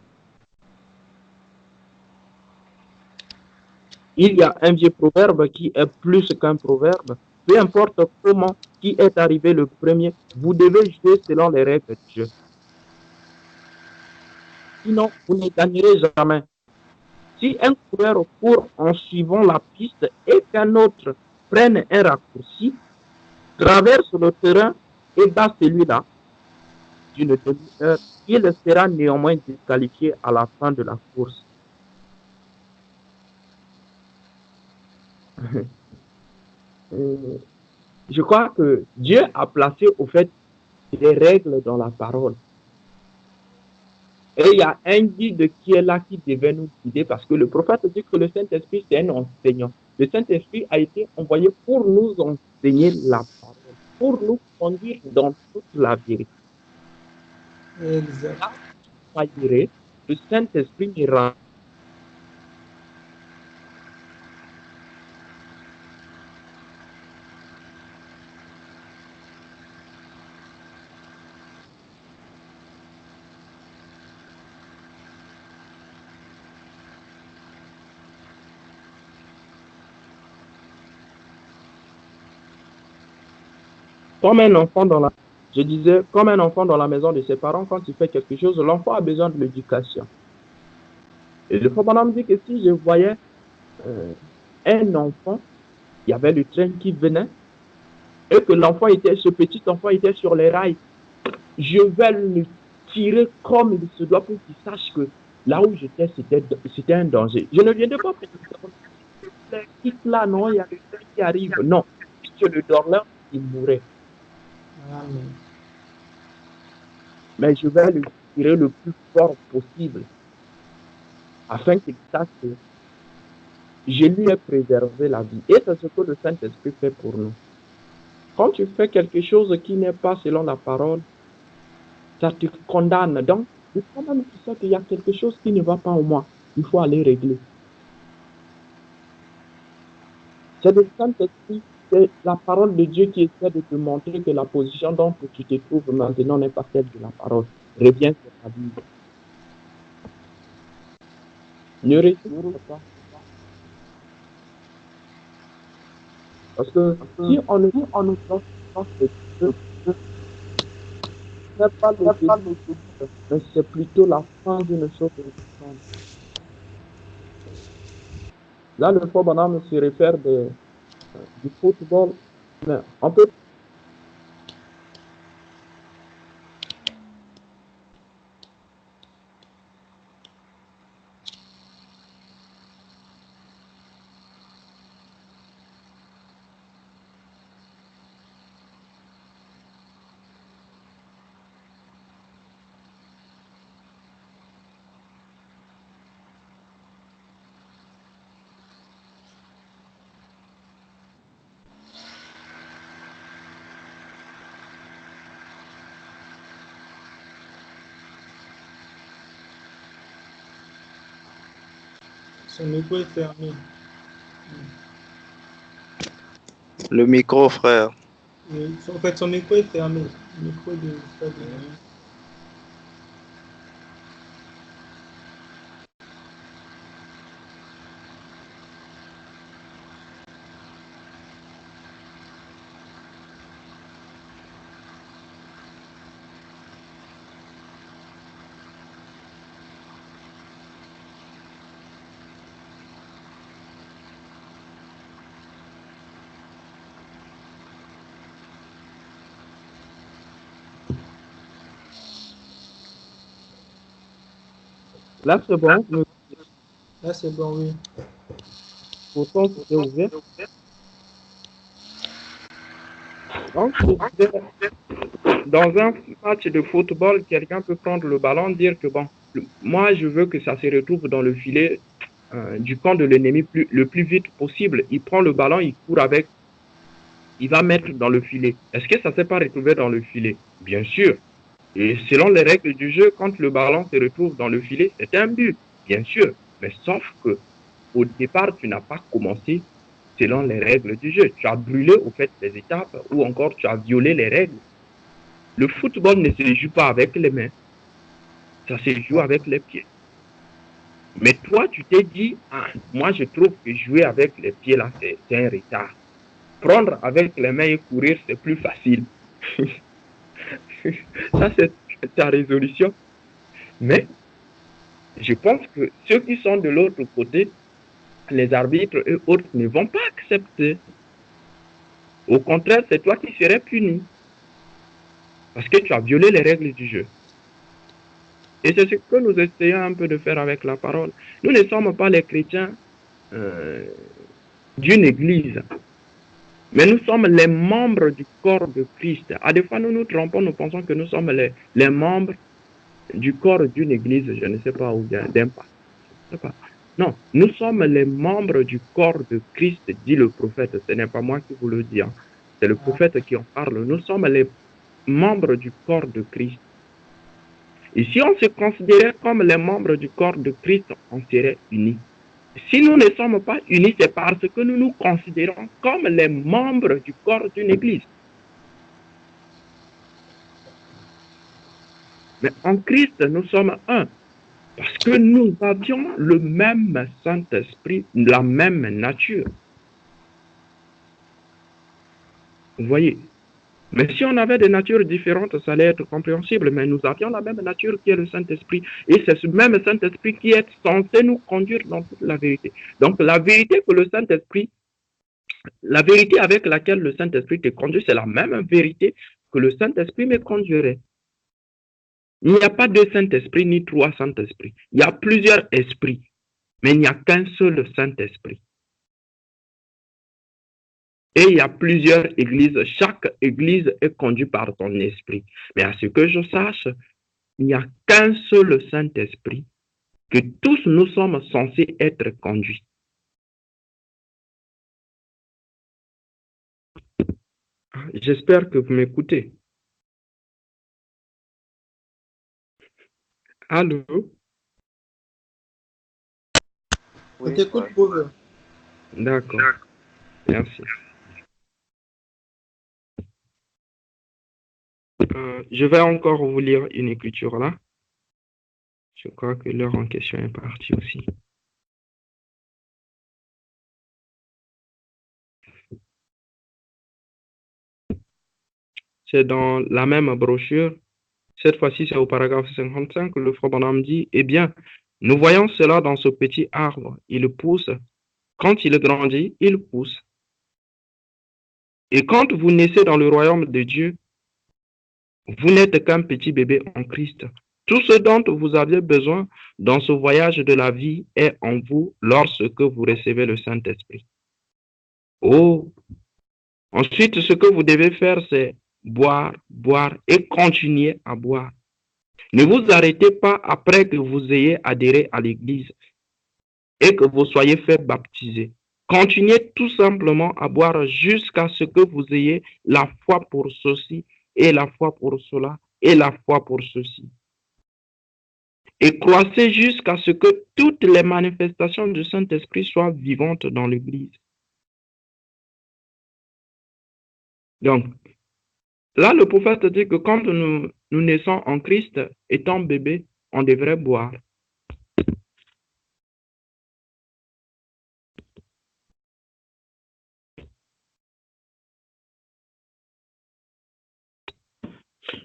il y a un vieux proverbe qui est plus qu'un proverbe. Peu importe comment, qui est arrivé le premier, vous devez jouer selon les règles du jeu. Sinon, vous ne gagnerez jamais. Si un coureur court en suivant la piste et qu'un autre prenne un raccourci, traverse le terrain et bat celui-là d'une demi-heure, il sera néanmoins disqualifié à la fin de la course. Je crois que Dieu a placé au fait des règles dans la parole. Et il y a un guide qui est là qui devait nous guider parce que le prophète dit que le Saint-Esprit c'est un enseignant. Le Saint-Esprit a été envoyé pour nous enseigner la parole, pour nous conduire dans toute la vérité. Exact. Le Saint-Esprit ira. Comme un enfant dans la... Je disais, comme un enfant dans la maison de ses parents, quand il fait quelque chose, l'enfant a besoin de l'éducation. Et le frère Branham dit que si je voyais un enfant, il y avait le train qui venait, et que ce petit enfant était sur les rails, je vais le tirer comme il se doit pour qu'il sache que là où j'étais, c'était un danger. Je ne viendrai pas pour le kick là, non, il y a le train qui arrive. Non, si je le dors là, il mourrait. Amen. Mais je vais le tirer le plus fort possible afin qu'il sache que je lui ai préservé la vie. Et c'est ce que le Saint-Esprit fait pour nous. Quand tu fais quelque chose qui n'est pas selon la parole, ça te condamne. Donc, le condamne tu sais qu'il y a quelque chose qui ne va pas au moins. Il faut aller régler. C'est le Saint-Esprit, c'est la parole de Dieu qui essaie de te montrer que la position dont tu te trouves maintenant n'est pas celle de la parole. Reviens sur ta vie. Ne résiste pas. Parce que si on ne pense pas que Dieu n'est pas le début, mais c'est plutôt la fin d'une chose. Là, le frère Branham se réfère du football, mais on peut. Son micro est fermé. Le micro, frère. Oui, en fait, son micro est fermé. Le micro de Fabien. Là, c'est bon. Là, c'est bon, oui. Pourtant, c'était ouvert. Donc, je disais, dans un match de football, quelqu'un peut prendre le ballon, dire que bon, moi, je veux que ça se retrouve dans le filet du camp de l'ennemi le plus vite possible. Il prend le ballon, il court avec, il va mettre dans le filet. Est-ce que ça ne s'est pas retrouvé dans le filet? Bien sûr. Et selon les règles du jeu, quand le ballon se retrouve dans le filet, c'est un but, bien sûr. Mais sauf que au départ, tu n'as pas commencé selon les règles du jeu. Tu as brûlé au fait des étapes ou encore tu as violé les règles. Le football ne se joue pas avec les mains, ça se joue avec les pieds. Mais toi, tu t'es dit, ah, moi je trouve que jouer avec les pieds là, c'est un retard. Prendre avec les mains et courir, c'est plus facile. Ça, c'est ta résolution. Mais je pense que ceux qui sont de l'autre côté, les arbitres et autres, ne vont pas accepter. Au contraire, c'est toi qui serais puni. Parce que tu as violé les règles du jeu. Et c'est ce que nous essayons un peu de faire avec la parole. Nous ne sommes pas les chrétiens d'une église. Mais nous sommes les membres du corps de Christ. À des fois, nous nous trompons, nous pensons que nous sommes les membres du corps d'une église, je ne sais pas, ou d'un pas. Je ne sais pas. Non, nous sommes les membres du corps de Christ, dit le prophète. Ce n'est pas moi qui vous le dis. Hein. C'est le prophète qui en parle. Nous sommes les membres du corps de Christ. Et si on se considérait comme les membres du corps de Christ, on serait unis. Si nous ne sommes pas unis, c'est parce que nous nous considérons comme les membres du corps d'une église. Mais en Christ, nous sommes un. Parce que nous avions le même Saint-Esprit, la même nature. Vous voyez? Mais si on avait des natures différentes, ça allait être compréhensible. Mais nous avions la même nature qui est le Saint-Esprit. Et c'est ce même Saint-Esprit qui est censé nous conduire dans toute la vérité. Donc la vérité que le Saint-Esprit, la vérité avec laquelle le Saint-Esprit te conduit, c'est la même vérité que le Saint-Esprit me conduirait. Il n'y a pas deux Saint-Esprits ni trois Saint-Esprits. Il y a plusieurs esprits, mais il n'y a qu'un seul Saint-Esprit. Et il y a plusieurs églises. Chaque église est conduite par son esprit. Mais à ce que je sache, il n'y a qu'un seul Saint-Esprit, que tous nous sommes censés être conduits. J'espère que vous m'écoutez. Allô? On t'écoute, Pauvre. D'accord. Merci. Je vais encore vous lire une écriture là. Je crois que l'heure en question est partie aussi. C'est dans la même brochure. Cette fois-ci, c'est au paragraphe 55 que le frère Branham dit, « Eh bien, nous voyons cela dans ce petit arbre. Il pousse. Quand il grandit, il pousse. Et quand vous naissez dans le royaume de Dieu, vous n'êtes qu'un petit bébé en Christ. Tout ce dont vous aviez besoin dans ce voyage de la vie est en vous lorsque vous recevez le Saint-Esprit. Oh! Ensuite, ce que vous devez faire, c'est boire, boire et continuer à boire. Ne vous arrêtez pas après que vous ayez adhéré à l'Église et que vous soyez fait baptiser. Continuez tout simplement à boire jusqu'à ce que vous ayez la foi pour ceci et la foi pour cela et la foi pour ceci. Et croissez jusqu'à ce que toutes les manifestations du Saint-Esprit soient vivantes dans l'Église. Donc, là, le prophète dit que quand nous naissons en Christ, étant bébé, on devrait boire.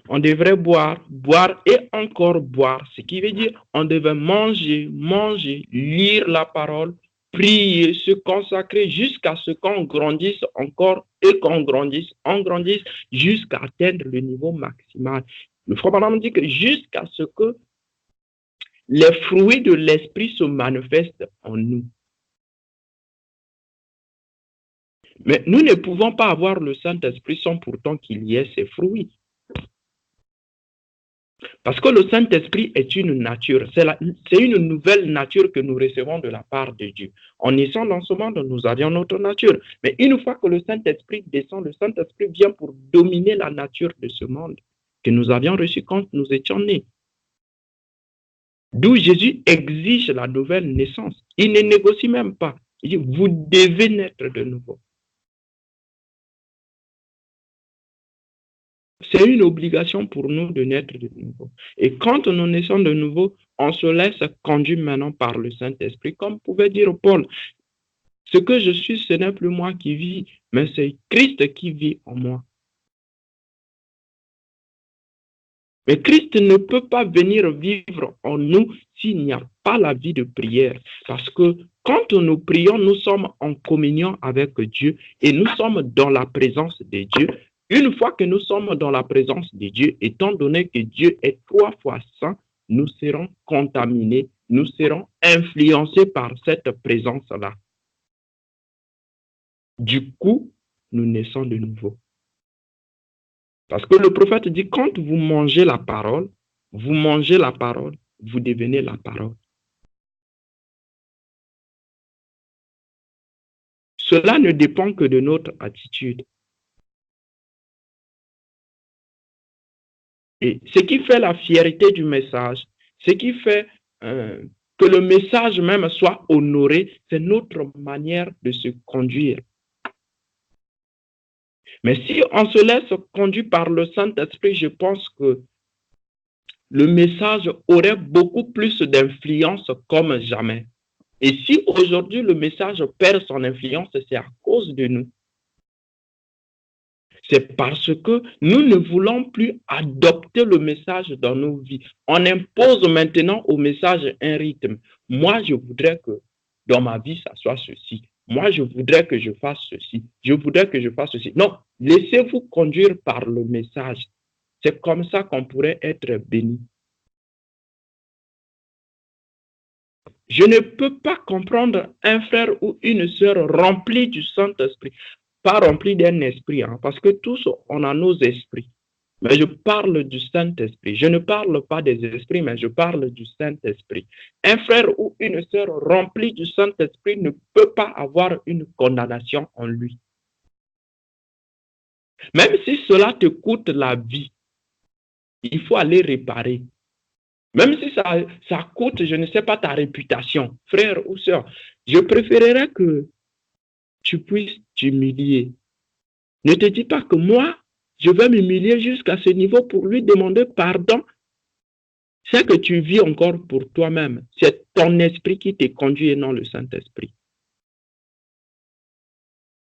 On devrait boire, boire et encore boire. Ce qui veut dire on devait manger, manger, lire la parole, prier, se consacrer jusqu'à ce qu'on grandisse encore et qu'on grandisse, on grandisse jusqu'à atteindre le niveau maximal. Le frère Branham dit que jusqu'à ce que les fruits de l'esprit se manifestent en nous. Mais nous ne pouvons pas avoir le Saint-Esprit sans pourtant qu'il y ait ces fruits. Parce que le Saint-Esprit est une nature, c'est une nouvelle nature que nous recevons de la part de Dieu. En naissant dans ce monde, nous avions notre nature. Mais une fois que le Saint-Esprit descend, le Saint-Esprit vient pour dominer la nature de ce monde que nous avions reçu quand nous étions nés. D'où Jésus exige la nouvelle naissance. Il ne négocie même pas. Il dit, vous devez naître de nouveau. C'est une obligation pour nous de naître de nouveau. Et quand nous naissons de nouveau, on se laisse conduire maintenant par le Saint-Esprit. Comme pouvait dire Paul, ce que je suis, ce n'est plus moi qui vis, mais c'est Christ qui vit en moi. Mais Christ ne peut pas venir vivre en nous s'il n'y a pas la vie de prière. Parce que quand nous prions, nous sommes en communion avec Dieu et nous sommes dans la présence de Dieu. Une fois que nous sommes dans la présence de Dieu, étant donné que Dieu est 3 fois saint, nous serons contaminés, nous serons influencés par cette présence-là. Du coup, nous naissons de nouveau. Parce que le prophète dit, quand vous mangez la parole, vous devenez la parole. Cela ne dépend que de notre attitude. Et ce qui fait la fierté du message, ce qui fait que le message même soit honoré, c'est notre manière de se conduire. Mais si on se laisse conduire par le Saint-Esprit, je pense que le message aurait beaucoup plus d'influence comme jamais. Et si aujourd'hui le message perd son influence, c'est à cause de nous. C'est parce que nous ne voulons plus adopter le message dans nos vies. On impose maintenant au message un rythme. Moi, je voudrais que dans ma vie, ça soit ceci. Moi, je voudrais que je fasse ceci. Je voudrais que je fasse ceci. Non, laissez-vous conduire par le message. C'est comme ça qu'on pourrait être béni. Je ne peux pas comprendre un frère ou une sœur rempli du Saint-Esprit. Pas rempli d'un esprit, hein, parce que tous, on a nos esprits. Mais je parle du Saint-Esprit. Je ne parle pas des esprits, mais je parle du Saint-Esprit. Un frère ou une sœur rempli du Saint-Esprit ne peut pas avoir une condamnation en lui. Même si cela te coûte la vie, il faut aller réparer. Même si ça coûte, je ne sais pas, ta réputation, frère ou sœur, je préférerais que tu puisses t'humilier. Ne te dis pas que moi, je vais m'humilier jusqu'à ce niveau pour lui demander pardon. C'est que tu vis encore pour toi-même. C'est ton esprit qui te conduit et non le Saint-Esprit.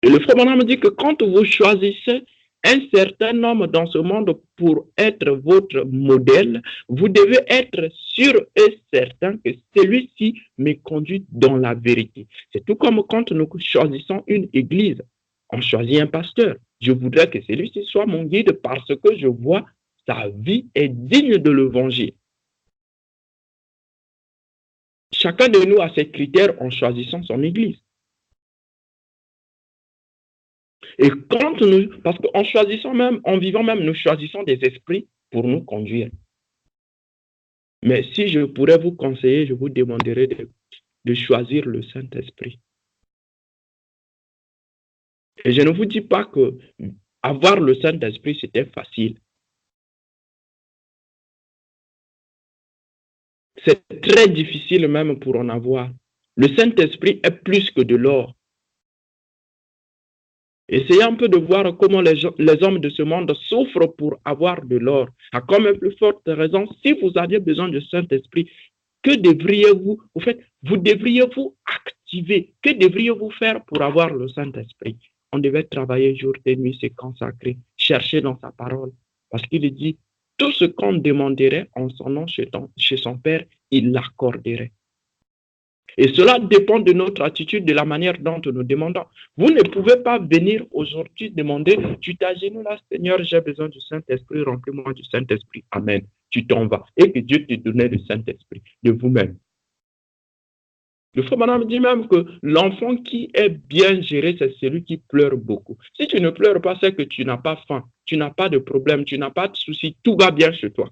Et le frère Branham me dit que quand vous choisissez un certain homme dans ce monde pour être votre modèle, vous devez être sûr et certain que celui-ci me conduit dans la vérité. C'est tout comme quand nous choisissons une église. On choisit un pasteur. Je voudrais que celui-ci soit mon guide parce que je vois sa vie est digne de l'évangile. Chacun de nous a ses critères en choisissant son église. Et quand nous, parce qu'en choisissant même, en vivant même, nous choisissons des esprits pour nous conduire. Mais si je pourrais vous conseiller, je vous demanderais de choisir le Saint-Esprit. Et je ne vous dis pas que avoir le Saint-Esprit, c'était facile. C'est très difficile même pour en avoir. Le Saint-Esprit est plus que de l'or. Essayez un peu de voir comment les hommes de ce monde souffrent pour avoir de l'or. À comme plus forte raison, si vous aviez besoin du Saint-Esprit, que devriez-vous, en fait, vous devriez-vous activer, que devriez-vous faire pour avoir le Saint-Esprit? On devait travailler jour et nuit, se consacrer, chercher dans sa parole. Parce qu'il dit, tout ce qu'on demanderait en son nom chez son Père, il l'accorderait. Et cela dépend de notre attitude, de la manière dont nous demandons. Vous ne pouvez pas venir aujourd'hui demander, tu t'agenouilles là, Seigneur, j'ai besoin du Saint-Esprit, remplis-moi du Saint-Esprit. Amen. Tu t'en vas. Et que Dieu te donne le Saint-Esprit de vous-même. Le frère Madame dit même que l'enfant qui est bien géré, c'est celui qui pleure beaucoup. Si tu ne pleures pas, c'est que tu n'as pas faim, tu n'as pas de problème, tu n'as pas de soucis, tout va bien chez toi.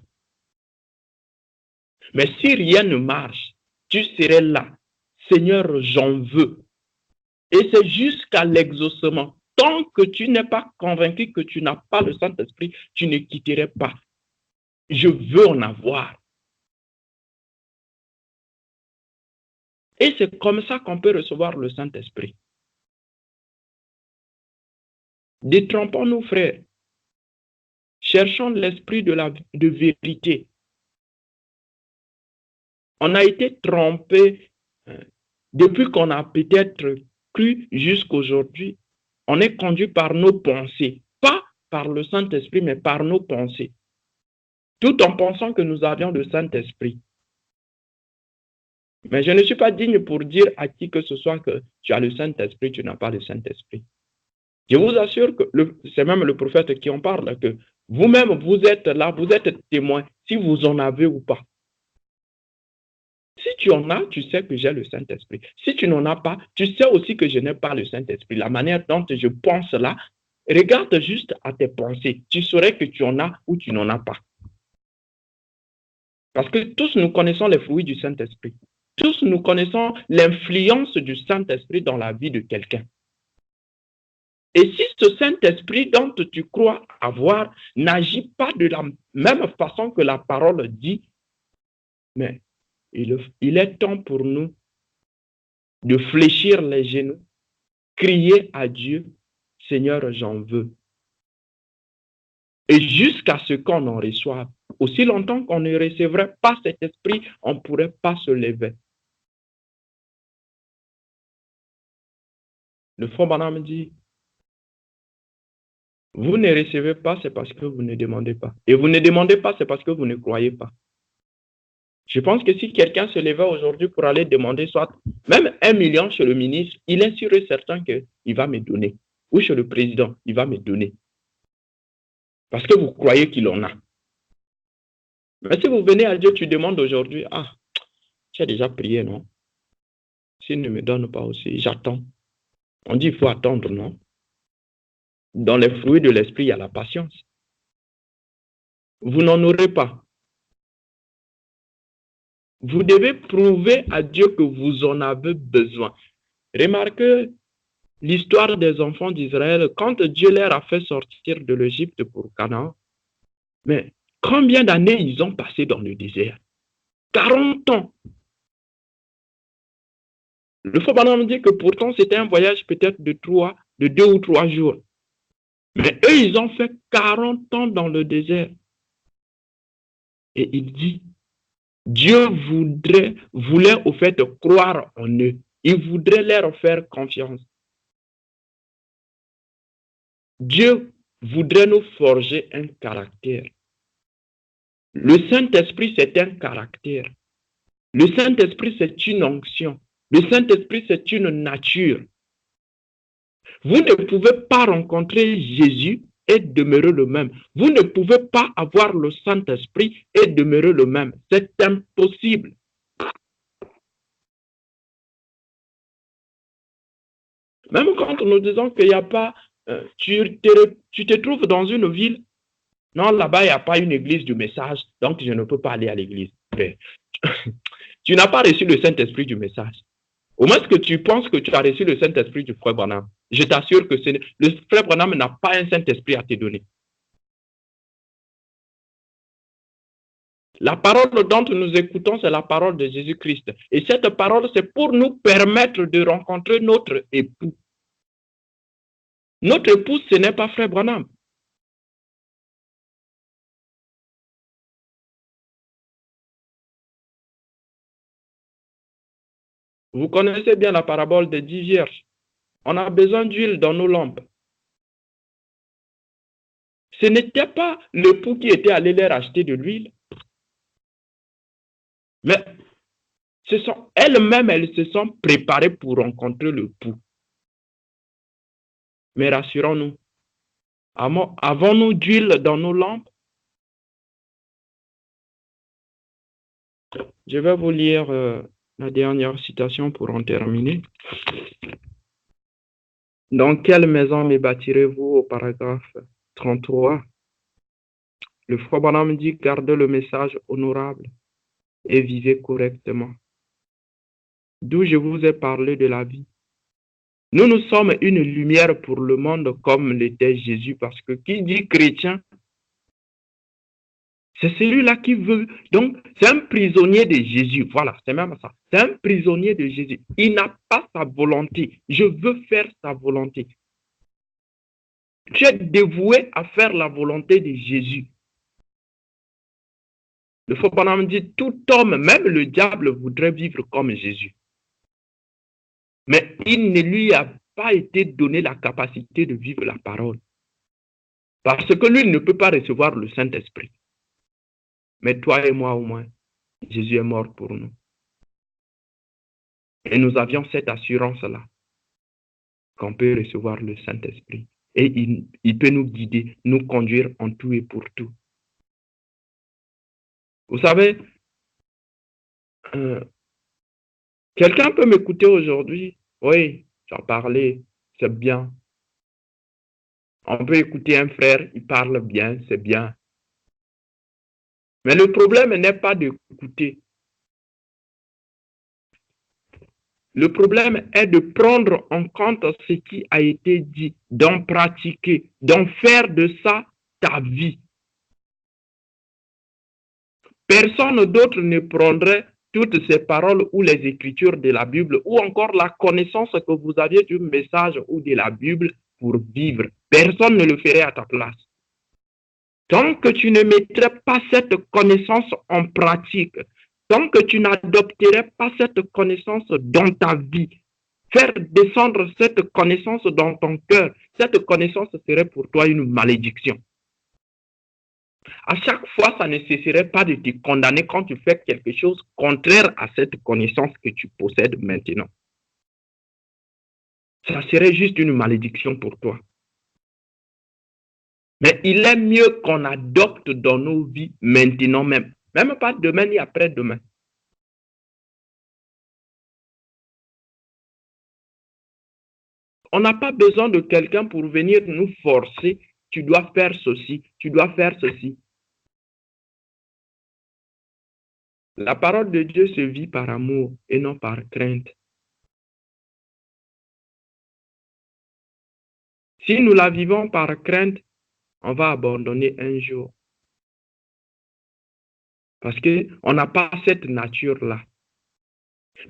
Mais si rien ne marche, tu serais là. Seigneur, j'en veux. Et c'est jusqu'à l'exaucement. Tant que tu n'es pas convaincu que tu n'as pas le Saint-Esprit, tu ne quitterais pas. Je veux en avoir. Et c'est comme ça qu'on peut recevoir le Saint-Esprit. Détrompons-nous, frères. Cherchons l'esprit de vérité. On a été trompé depuis qu'on a peut-être cru jusqu'aujourd'hui. On est conduit par nos pensées, pas par le Saint-Esprit, mais par nos pensées. Tout en pensant que nous avions le Saint-Esprit. Mais je ne suis pas digne pour dire à qui que ce soit que tu as le Saint-Esprit, tu n'as pas le Saint-Esprit. Je vous assure que c'est même le prophète qui en parle, que vous-même, vous êtes là, vous êtes témoin, si vous en avez ou pas. Si tu en as, tu sais que j'ai le Saint-Esprit. Si tu n'en as pas, tu sais aussi que je n'ai pas le Saint-Esprit. La manière dont je pense là, regarde juste à tes pensées. Tu saurais que tu en as ou tu n'en as pas. Parce que tous nous connaissons les fruits du Saint-Esprit. Tous nous connaissons l'influence du Saint-Esprit dans la vie de quelqu'un. Et si ce Saint-Esprit dont tu crois avoir n'agit pas de la même façon que la parole dit, mais il est temps pour nous de fléchir les genoux, crier à Dieu, Seigneur, j'en veux. Et jusqu'à ce qu'on en reçoive. Aussi longtemps qu'on ne recevrait pas cet esprit, on ne pourrait pas se lever. Le frère Branham dit, Vous ne recevez pas, c'est parce que vous ne demandez pas. Et vous ne demandez pas, c'est parce que vous ne croyez pas. Je pense que si quelqu'un se levait aujourd'hui pour aller demander soit même 1 million chez le ministre, il est sûr et certain qu'il va me donner. Ou chez le président, il va me donner. Parce que vous croyez qu'il en a. Mais si vous venez à Dieu, tu demandes aujourd'hui, ah, tu as déjà prié, non? S'il ne me donne pas aussi, j'attends. On dit il faut attendre, non? Dans les fruits de l'esprit, il y a la patience. Vous n'en aurez pas. Vous devez prouver à Dieu que vous en avez besoin. Remarquez l'histoire des enfants d'Israël, quand Dieu leur a fait sortir de l'Égypte pour Canaan, mais combien d'années ils ont passé dans le désert? 40 ans. Le Frère Branham dit que pourtant c'était un voyage peut-être de 2 ou 3 jours. Mais eux, ils ont fait 40 ans dans le désert. Et il dit, Dieu voulait au fait croire en eux. Il voudrait leur faire confiance. Dieu voudrait nous forger un caractère. Le Saint-Esprit, c'est un caractère. Le Saint-Esprit, c'est une onction. Le Saint-Esprit, c'est une nature. Vous ne pouvez pas rencontrer Jésus et demeurer le même. Vous ne pouvez pas avoir le Saint-Esprit et demeurer le même. C'est impossible. Même quand nous disons qu'il n'y a pas, tu te trouves dans une ville, non, là-bas, il n'y a pas une église du message, donc je ne peux pas aller à l'église. Mais tu n'as pas reçu le Saint-Esprit du message. Au moins que tu penses que tu as reçu le Saint-Esprit du frère Branham. Je t'assure que le frère Branham n'a pas un Saint-Esprit à te donner. La parole dont nous écoutons, c'est la parole de Jésus-Christ. Et cette parole, c'est pour nous permettre de rencontrer notre époux. Notre époux, ce n'est pas frère Branham. Vous connaissez bien la parabole des 10 vierges. On a besoin d'huile dans nos lampes. Ce n'était pas l'époux qui était allé leur acheter de l'huile. Mais elles-mêmes, elles se sont préparées pour rencontrer l'époux. Mais rassurons-nous, avons-nous d'huile dans nos lampes? Je vais vous lire la dernière citation pour en terminer. Dans quelle maison me bâtirez-vous au paragraphe 33? Le frère Branham dit, gardez le message honorable et vivez correctement. D'où je vous ai parlé de la vie. Nous sommes une lumière pour le monde comme l'était Jésus, parce que qui dit chrétien, c'est celui-là qui veut. Donc, c'est un prisonnier de Jésus. Voilà, c'est même ça. C'est un prisonnier de Jésus. Il n'a pas sa volonté. Je veux faire sa volonté. Tu es dévoué à faire la volonté de Jésus. Le frère Branham dit, tout homme, même le diable, voudrait vivre comme Jésus. Mais il ne lui a pas été donné la capacité de vivre la parole. Parce que lui ne peut pas recevoir le Saint-Esprit. Mais toi et moi au moins, Jésus est mort pour nous. Et nous avions cette assurance-là, qu'on peut recevoir le Saint-Esprit. Et il peut nous guider, nous conduire en tout et pour tout. Vous savez, quelqu'un peut m'écouter aujourd'hui. Oui, j'en parlais, c'est bien. On peut écouter un frère, il parle bien, c'est bien. Mais le problème n'est pas d'écouter. Le problème est de prendre en compte ce qui a été dit, d'en pratiquer, d'en faire de ça ta vie. Personne d'autre ne prendrait toutes ces paroles ou les écritures de la Bible ou encore la connaissance que vous aviez du message ou de la Bible pour vivre. Personne ne le ferait à ta place. Tant que tu ne mettrais pas cette connaissance en pratique, tant que tu n'adopterais pas cette connaissance dans ta vie, faire descendre cette connaissance dans ton cœur. Cette connaissance serait pour toi une malédiction. À chaque fois, ça ne cesserait pas de te condamner quand tu fais quelque chose contraire à cette connaissance que tu possèdes maintenant. Ça serait juste une malédiction pour toi. Mais il est mieux qu'on adopte dans nos vies maintenant même. Même pas demain ni après-demain. On n'a pas besoin de quelqu'un pour venir nous forcer. Tu dois faire ceci, tu dois faire ceci. La parole de Dieu se vit par amour et non par crainte. Si nous la vivons par crainte, on va abandonner un jour. Parce qu'on n'a pas cette nature-là.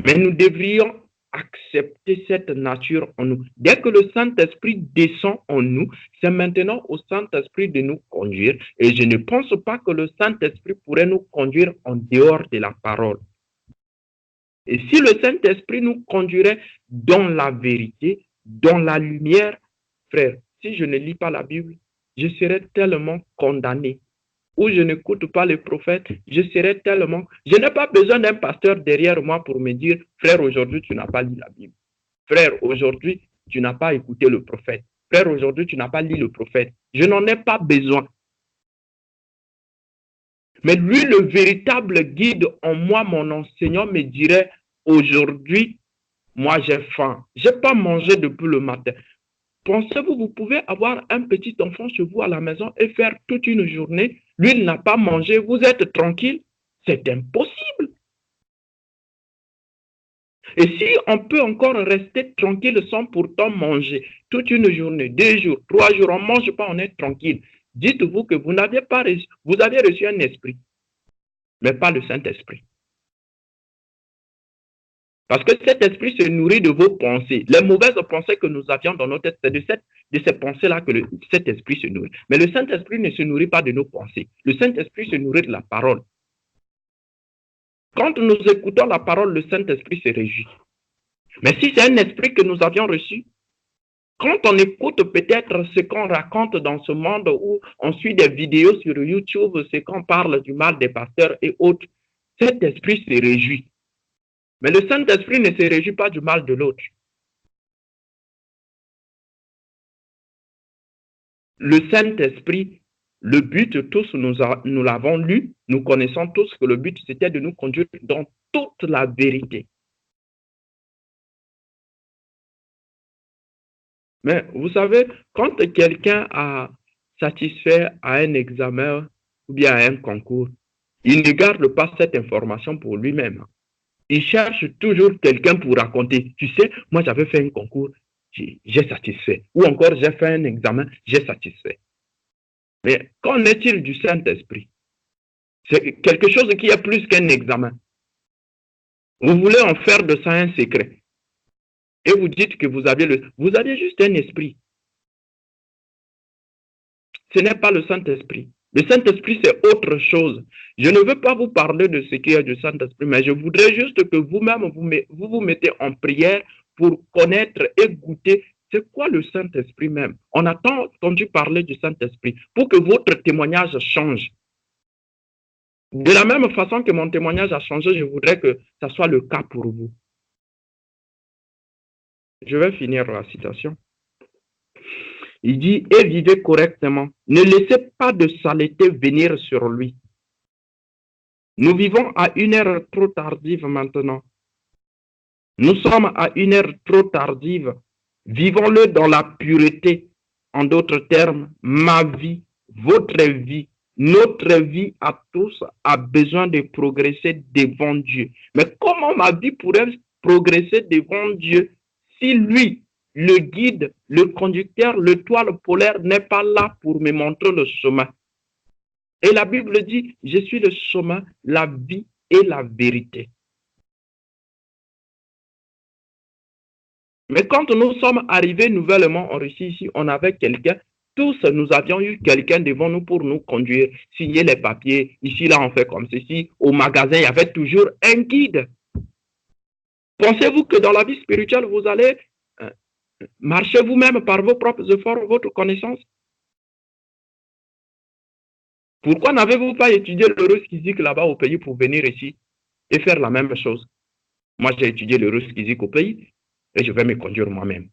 Mais nous devrions accepter cette nature en nous. Dès que le Saint-Esprit descend en nous, c'est maintenant au Saint-Esprit de nous conduire. Et je ne pense pas que le Saint-Esprit pourrait nous conduire en dehors de la parole. Et si le Saint-Esprit nous conduirait dans la vérité, dans la lumière, frère, si je ne lis pas la Bible, je serais tellement condamné. Ou je n'écoute pas les prophètes, je serais tellement... Je n'ai pas besoin d'un pasteur derrière moi pour me dire, frère, aujourd'hui, tu n'as pas lu la Bible. Frère, aujourd'hui, tu n'as pas écouté le prophète. Frère, aujourd'hui, tu n'as pas lu le prophète. Je n'en ai pas besoin. Mais lui, le véritable guide en moi, mon enseignant, me dirait, aujourd'hui, moi, j'ai faim. Je n'ai pas mangé depuis le matin. Pensez-vous, vous pouvez avoir un petit enfant chez vous à la maison et faire toute une journée. Lui, il n'a pas mangé. Vous êtes tranquille. C'est impossible. Et si on peut encore rester tranquille sans pourtant manger toute une journée, 2 jours, 3 jours, on ne mange pas, on est tranquille. Dites-vous que vous n'avez pas reçu, vous avez reçu un esprit, mais pas le Saint-Esprit. Parce que cet esprit se nourrit de vos pensées. Les mauvaises pensées que nous avions dans nos têtes, c'est de ces pensées-là que cet esprit se nourrit. Mais le Saint-Esprit ne se nourrit pas de nos pensées. Le Saint-Esprit se nourrit de la parole. Quand nous écoutons la parole, le Saint-Esprit se réjouit. Mais si c'est un esprit que nous avions reçu, quand on écoute peut-être ce qu'on raconte dans ce monde où on suit des vidéos sur YouTube, ce qu'on parle du mal des pasteurs et autres, cet esprit se réjouit. Mais le Saint-Esprit ne se réjouit pas du mal de l'autre. Le Saint-Esprit, le but, tous nous l'avons lu, nous connaissons tous que le but c'était de nous conduire dans toute la vérité. Mais vous savez, quand quelqu'un a satisfait à un examen ou bien à un concours, il ne garde pas cette information pour lui-même. Il cherche toujours quelqu'un pour raconter. Tu sais, moi j'avais fait un concours, j'ai satisfait. Ou encore j'ai fait un examen, j'ai satisfait. Mais qu'en est-il du Saint-Esprit? C'est quelque chose qui est plus qu'un examen. Vous voulez en faire de ça un secret. Et vous dites que vous avez juste un esprit. Ce n'est pas le Saint-Esprit. Le Saint-Esprit, c'est autre chose. Je ne veux pas vous parler de ce qui est du Saint-Esprit, mais je voudrais juste que vous-même, vous mettez en prière pour connaître et goûter c'est quoi le Saint-Esprit même. On a tant entendu parler du Saint-Esprit pour que votre témoignage change. De la même façon que mon témoignage a changé, je voudrais que ça soit le cas pour vous. Je vais finir la citation. Il dit, et vivez correctement. Ne laissez pas de saleté venir sur lui. Nous vivons à une heure trop tardive maintenant. Nous sommes à une heure trop tardive. Vivons-le dans la pureté. En d'autres termes, ma vie, votre vie, notre vie à tous a besoin de progresser devant Dieu. Mais comment ma vie pourrait progresser devant Dieu si lui, le guide, le conducteur, le toile polaire n'est pas là pour me montrer le chemin? Et la Bible dit, je suis le chemin, la vie et la vérité. Mais quand nous sommes arrivés nouvellement en Russie, ici, on avait quelqu'un, tous nous avions eu quelqu'un devant nous pour nous conduire, signer les papiers, ici, là, on fait comme ceci. Au magasin, il y avait toujours un guide. Pensez-vous que dans la vie spirituelle, vous allez marcher vous-même par vos propres efforts, votre connaissance? Pourquoi n'avez-vous pas étudié le russe physique là-bas au pays pour venir ici et faire la même chose? Moi, j'ai étudié le russe physique au pays et je vais me conduire moi-même.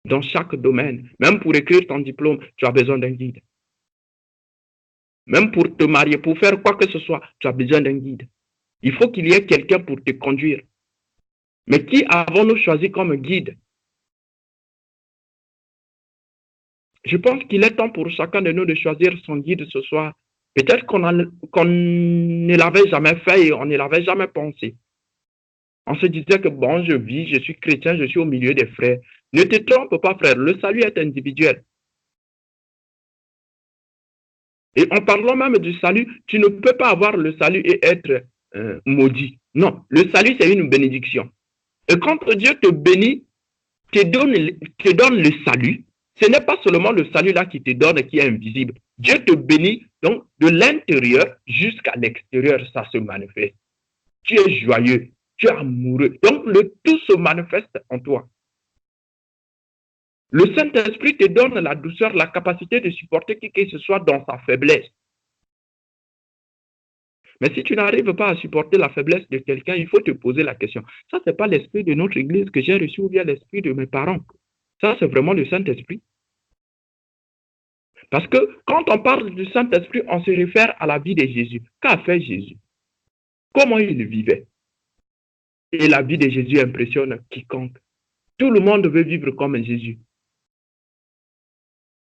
Dans chaque domaine, même pour écrire ton diplôme, tu as besoin d'un guide. Même pour te marier, pour faire quoi que ce soit, tu as besoin d'un guide. Il faut qu'il y ait quelqu'un pour te conduire. Mais qui avons-nous choisi comme guide? Je pense qu'il est temps pour chacun de nous de choisir son guide ce soir. Peut-être qu'on ne l'avait jamais fait et on ne l'avait jamais pensé. On se disait que bon, je vis, je suis chrétien, je suis au milieu des frères. Ne te trompe pas, frère, le salut est individuel. Et en parlant même du salut, tu ne peux pas avoir le salut et être maudit. Non, le salut, c'est une bénédiction. Et quand Dieu te bénit, te donne le salut, ce n'est pas seulement le salut là qui te donne, qui est invisible. Dieu te bénit, donc de l'intérieur jusqu'à l'extérieur, ça se manifeste. Tu es joyeux, tu es amoureux. Donc le tout se manifeste en toi. Le Saint-Esprit te donne la douceur, la capacité de supporter qui que ce soit dans sa faiblesse. Mais si tu n'arrives pas à supporter la faiblesse de quelqu'un, il faut te poser la question. Ça, ce n'est pas l'esprit de notre église que j'ai reçu ou bien l'esprit de mes parents. Ça, c'est vraiment le Saint-Esprit. Parce que quand on parle du Saint-Esprit, on se réfère à la vie de Jésus. Qu'a fait Jésus? Comment il vivait? Et la vie de Jésus impressionne quiconque. Tout le monde veut vivre comme Jésus.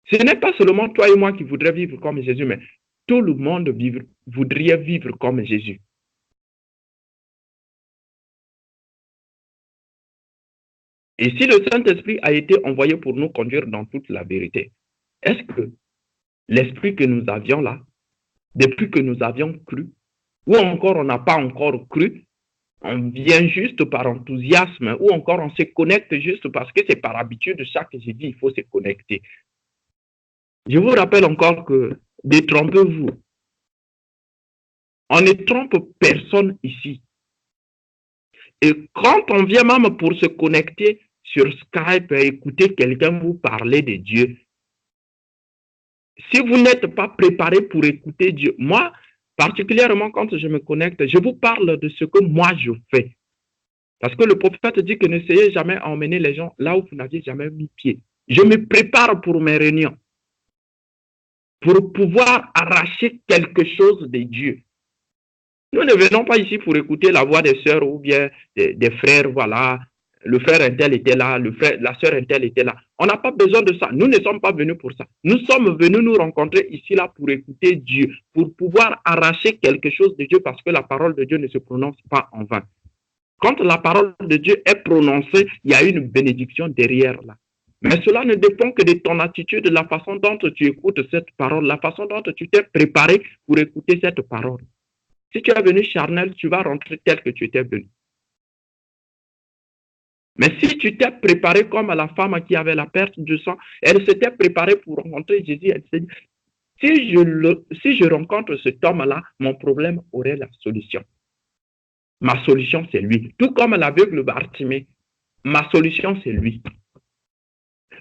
Ce n'est pas seulement toi et moi qui voudrais vivre comme Jésus, mais tout le monde voudrait vivre comme Jésus. Et si le Saint-Esprit a été envoyé pour nous conduire dans toute la vérité, est-ce que l'esprit que nous avions là, depuis que nous avions cru, ou encore on n'a pas encore cru, on vient juste par enthousiasme, ou encore on se connecte juste parce que c'est par habitude, chaque jeudi, il faut se connecter. Je vous rappelle encore que détrompez-vous. On ne trompe personne ici. Et quand on vient même pour se connecter sur Skype et écouter quelqu'un vous parler de Dieu, si vous n'êtes pas préparé pour écouter Dieu, moi, particulièrement quand je me connecte, je vous parle de ce que moi je fais. Parce que le prophète dit que n'essayez jamais à emmener les gens là où vous n'aviez jamais mis pied. Je me prépare pour mes réunions, pour pouvoir arracher quelque chose de Dieu. Nous ne venons pas ici pour écouter la voix des sœurs ou bien des frères, voilà. Le frère Intel était là, la sœur Intel était là. On n'a pas besoin de ça. Nous ne sommes pas venus pour ça. Nous sommes venus nous rencontrer ici là pour écouter Dieu, pour pouvoir arracher quelque chose de Dieu parce que la parole de Dieu ne se prononce pas en vain. Quand la parole de Dieu est prononcée, il y a une bénédiction derrière là. Mais cela ne dépend que de ton attitude, de la façon dont tu écoutes cette parole, la façon dont tu t'es préparé pour écouter cette parole. Si tu es venu charnel, tu vas rentrer tel que tu étais venu. Mais si tu t'es préparé comme la femme qui avait la perte du sang, elle s'était préparée pour rencontrer Jésus, elle s'est dit, si je rencontre cet homme-là, mon problème aurait la solution. Ma solution, c'est lui. Tout comme l'aveugle Bartimée, ma solution, c'est lui.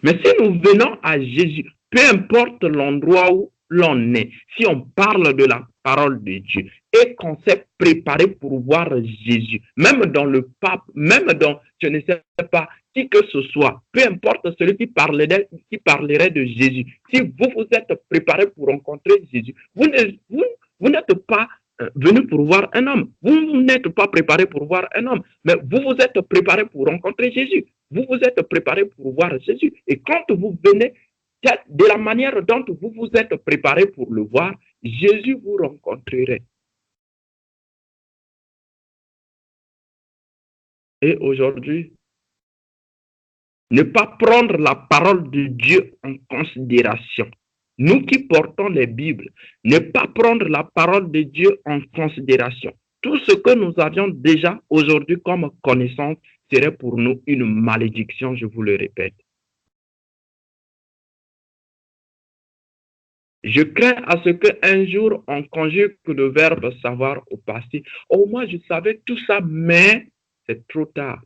Mais si nous venons à Jésus, peu importe l'endroit où l'on est, si on parle de la parole de Dieu et qu'on s'est préparé pour voir Jésus, même dans le pape, même dans, je ne sais pas, qui que ce soit, peu importe celui qui parlerait de Jésus, si vous vous êtes préparé pour rencontrer Jésus, vous n'êtes pas venu pour voir un homme. Vous n'êtes pas préparé pour voir un homme, mais vous vous êtes préparé pour rencontrer Jésus. Vous vous êtes préparé pour voir Jésus. Et quand vous venez, de la manière dont vous vous êtes préparé pour le voir, Jésus vous rencontrerait. Et aujourd'hui, ne pas prendre la parole de Dieu en considération. Nous qui portons les Bibles, ne pas prendre la parole de Dieu en considération. Tout ce que nous avions déjà aujourd'hui comme connaissance serait pour nous une malédiction, je vous le répète. Je crains à ce qu'un jour, on conjugue le verbe savoir au passé. Oh, moi, je savais tout ça, mais c'est trop tard.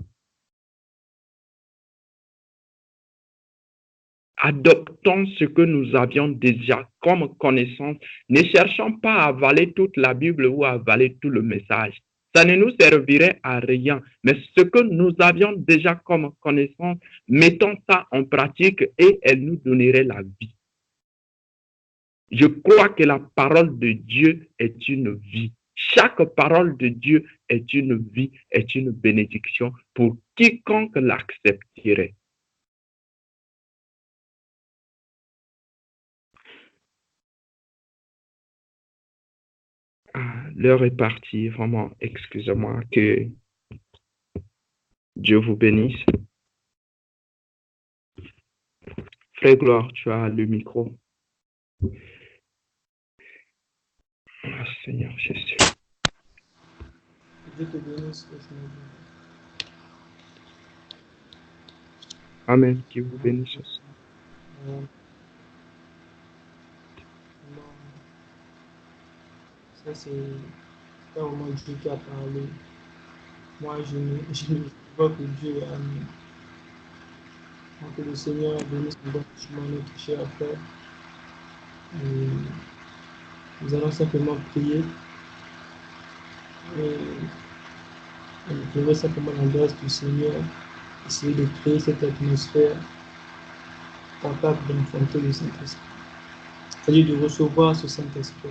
Adoptons ce que nous avions déjà comme connaissance. Ne cherchons pas à avaler toute la Bible ou à avaler tout le message. Ça ne nous servirait à rien. Mais ce que nous avions déjà comme connaissance, mettons ça en pratique et elle nous donnerait la vie. Je crois que la parole de Dieu est une vie. Chaque parole de Dieu est une vie, est une bénédiction pour quiconque l'accepterait. L'heure est partie, vraiment, excusez-moi, que Dieu vous bénisse. Frère Gloire, tu as le micro. Ah, Seigneur Jésus. Dieu te bénisse. Amen, qui vous bénisse aussi. Ça, c'est pas vraiment Dieu qui a parlé. Moi, je ne vois que Dieu a amené. Que le Seigneur bénisse notre cher frère. Et nous allons simplement prier. Et implorer simplement la grâce du Seigneur. Essayer de créer cette atmosphère capable d'enfanter le Saint-Esprit. C'est-à-dire de recevoir ce Saint-Esprit.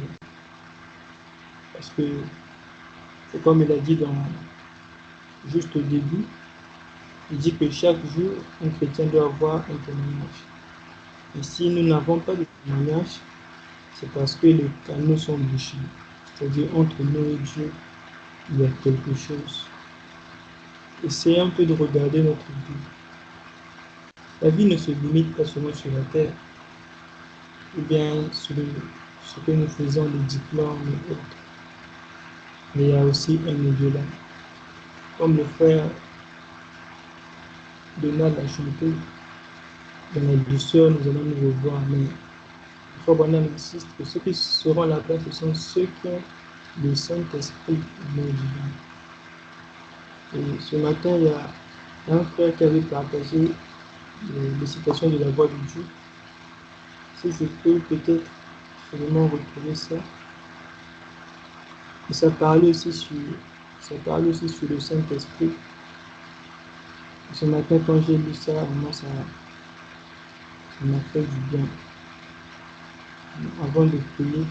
Parce que c'est comme il a dit juste au début, il dit que chaque jour, un chrétien doit avoir un témoignage. Et si nous n'avons pas de témoignage, c'est parce que les canaux sont bouchés. C'est-à-dire entre nous et Dieu, il y a quelque chose. Essayez un peu de regarder notre vie. La vie ne se limite pas seulement sur la terre, ou bien sur ce que nous faisons, les diplômes et autres. Mais il y a aussi un au-delà. Comme le frère Donald a chanté, dans la douceur, nous allons nous revoir. Mais il faut qu'on insiste que ceux qui seront là-bas, ce sont ceux qui ont le Saint-Esprit divin. Et ce matin, il y a un frère qui avait partagé les citations de la voix de Dieu. Si je peux peut-être vraiment retrouver ça. Et ça parlait aussi sur le Saint-Esprit. Ce matin, quand j'ai lu ça, moi, ça m'a fait du bien. Avant de prier,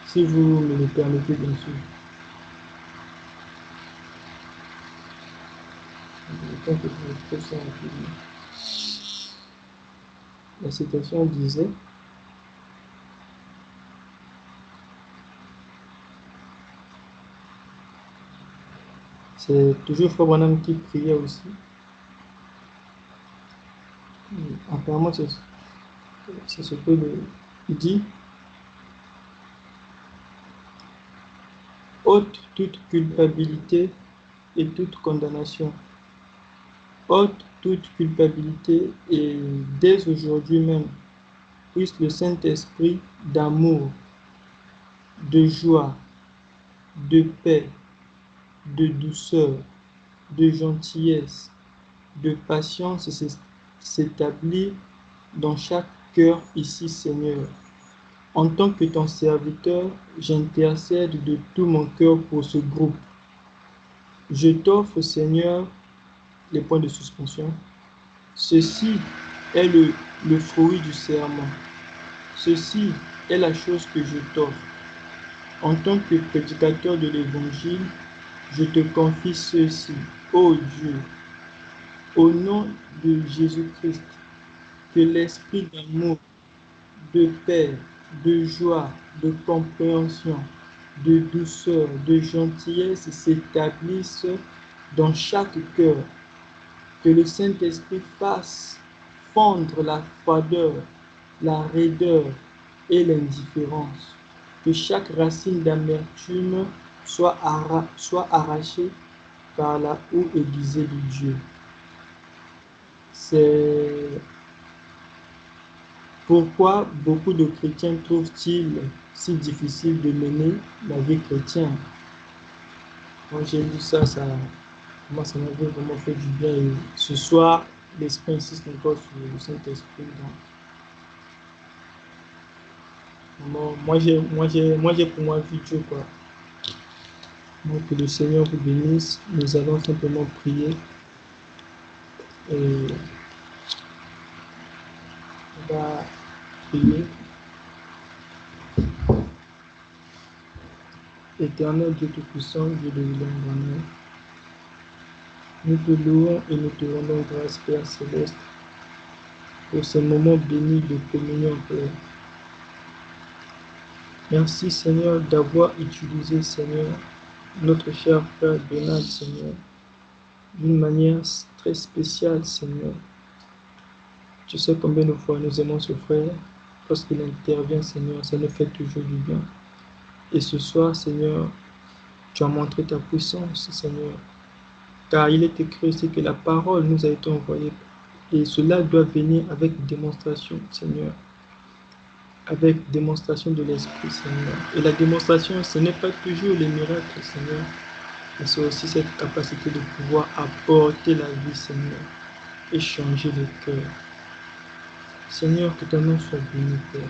si vous me le permettez, bien sûr. Le temps que je retrouve ça rapidement. La citation disait: c'est toujours Frère Branham qui priait aussi. Apparemment, c'est ce que il dit. Ôte toute culpabilité et toute condamnation. Ôte toute culpabilité et dès aujourd'hui même, puisse le Saint-Esprit d'amour, de joie, de paix, de douceur, de gentillesse, de patience s'établir dans chaque cœur ici, Seigneur. En tant que ton serviteur, j'intercède de tout mon cœur pour ce groupe. Je t'offre, Seigneur, les points de suspension. Ceci est le fruit du serment. Ceci est la chose que je t'offre. En tant que prédicateur de l'Évangile, je te confie ceci, ô Dieu, au nom de Jésus-Christ, que l'esprit d'amour, de paix, de joie, de compréhension, de douceur, de gentillesse s'établisse dans chaque cœur. Que le Saint-Esprit fasse fondre la froideur, la raideur et l'indifférence. Que chaque racine d'amertume soit arrachée par la houe aiguisée de Dieu. C'est pourquoi beaucoup de chrétiens trouvent-ils si difficile de mener la vie chrétienne. Quand j'ai lu ça, Moi, ça m'avait vraiment fait du bien. Et ce soir, l'Esprit insiste encore sur le Saint-Esprit. Donc, moi, j'ai pour moi vu Dieu, quoi. Donc, que le Seigneur vous bénisse. Nous allons simplement prier. Et on va prier. Éternel Dieu Tout-Puissant, Dieu de William Branham, nous te louons et nous te rendons grâce, Père Céleste, pour ce moment béni de communion, Père. Merci, Seigneur, d'avoir utilisé, Seigneur, notre cher frère Donald, Seigneur, d'une manière très spéciale, Seigneur. Tu sais combien de fois nous aimons ce frère. Lorsqu'il intervient, Seigneur, ça nous fait toujours du bien. Et ce soir, Seigneur, tu as montré ta puissance, Seigneur. Car il est écrit aussi que la parole nous a été envoyée. Et cela doit venir avec démonstration, Seigneur. Avec démonstration de l'Esprit, Seigneur. Et la démonstration, ce n'est pas toujours les miracles, Seigneur. Mais c'est aussi cette capacité de pouvoir apporter la vie, Seigneur. Et changer les cœurs. Seigneur, que ton nom soit béni, Père.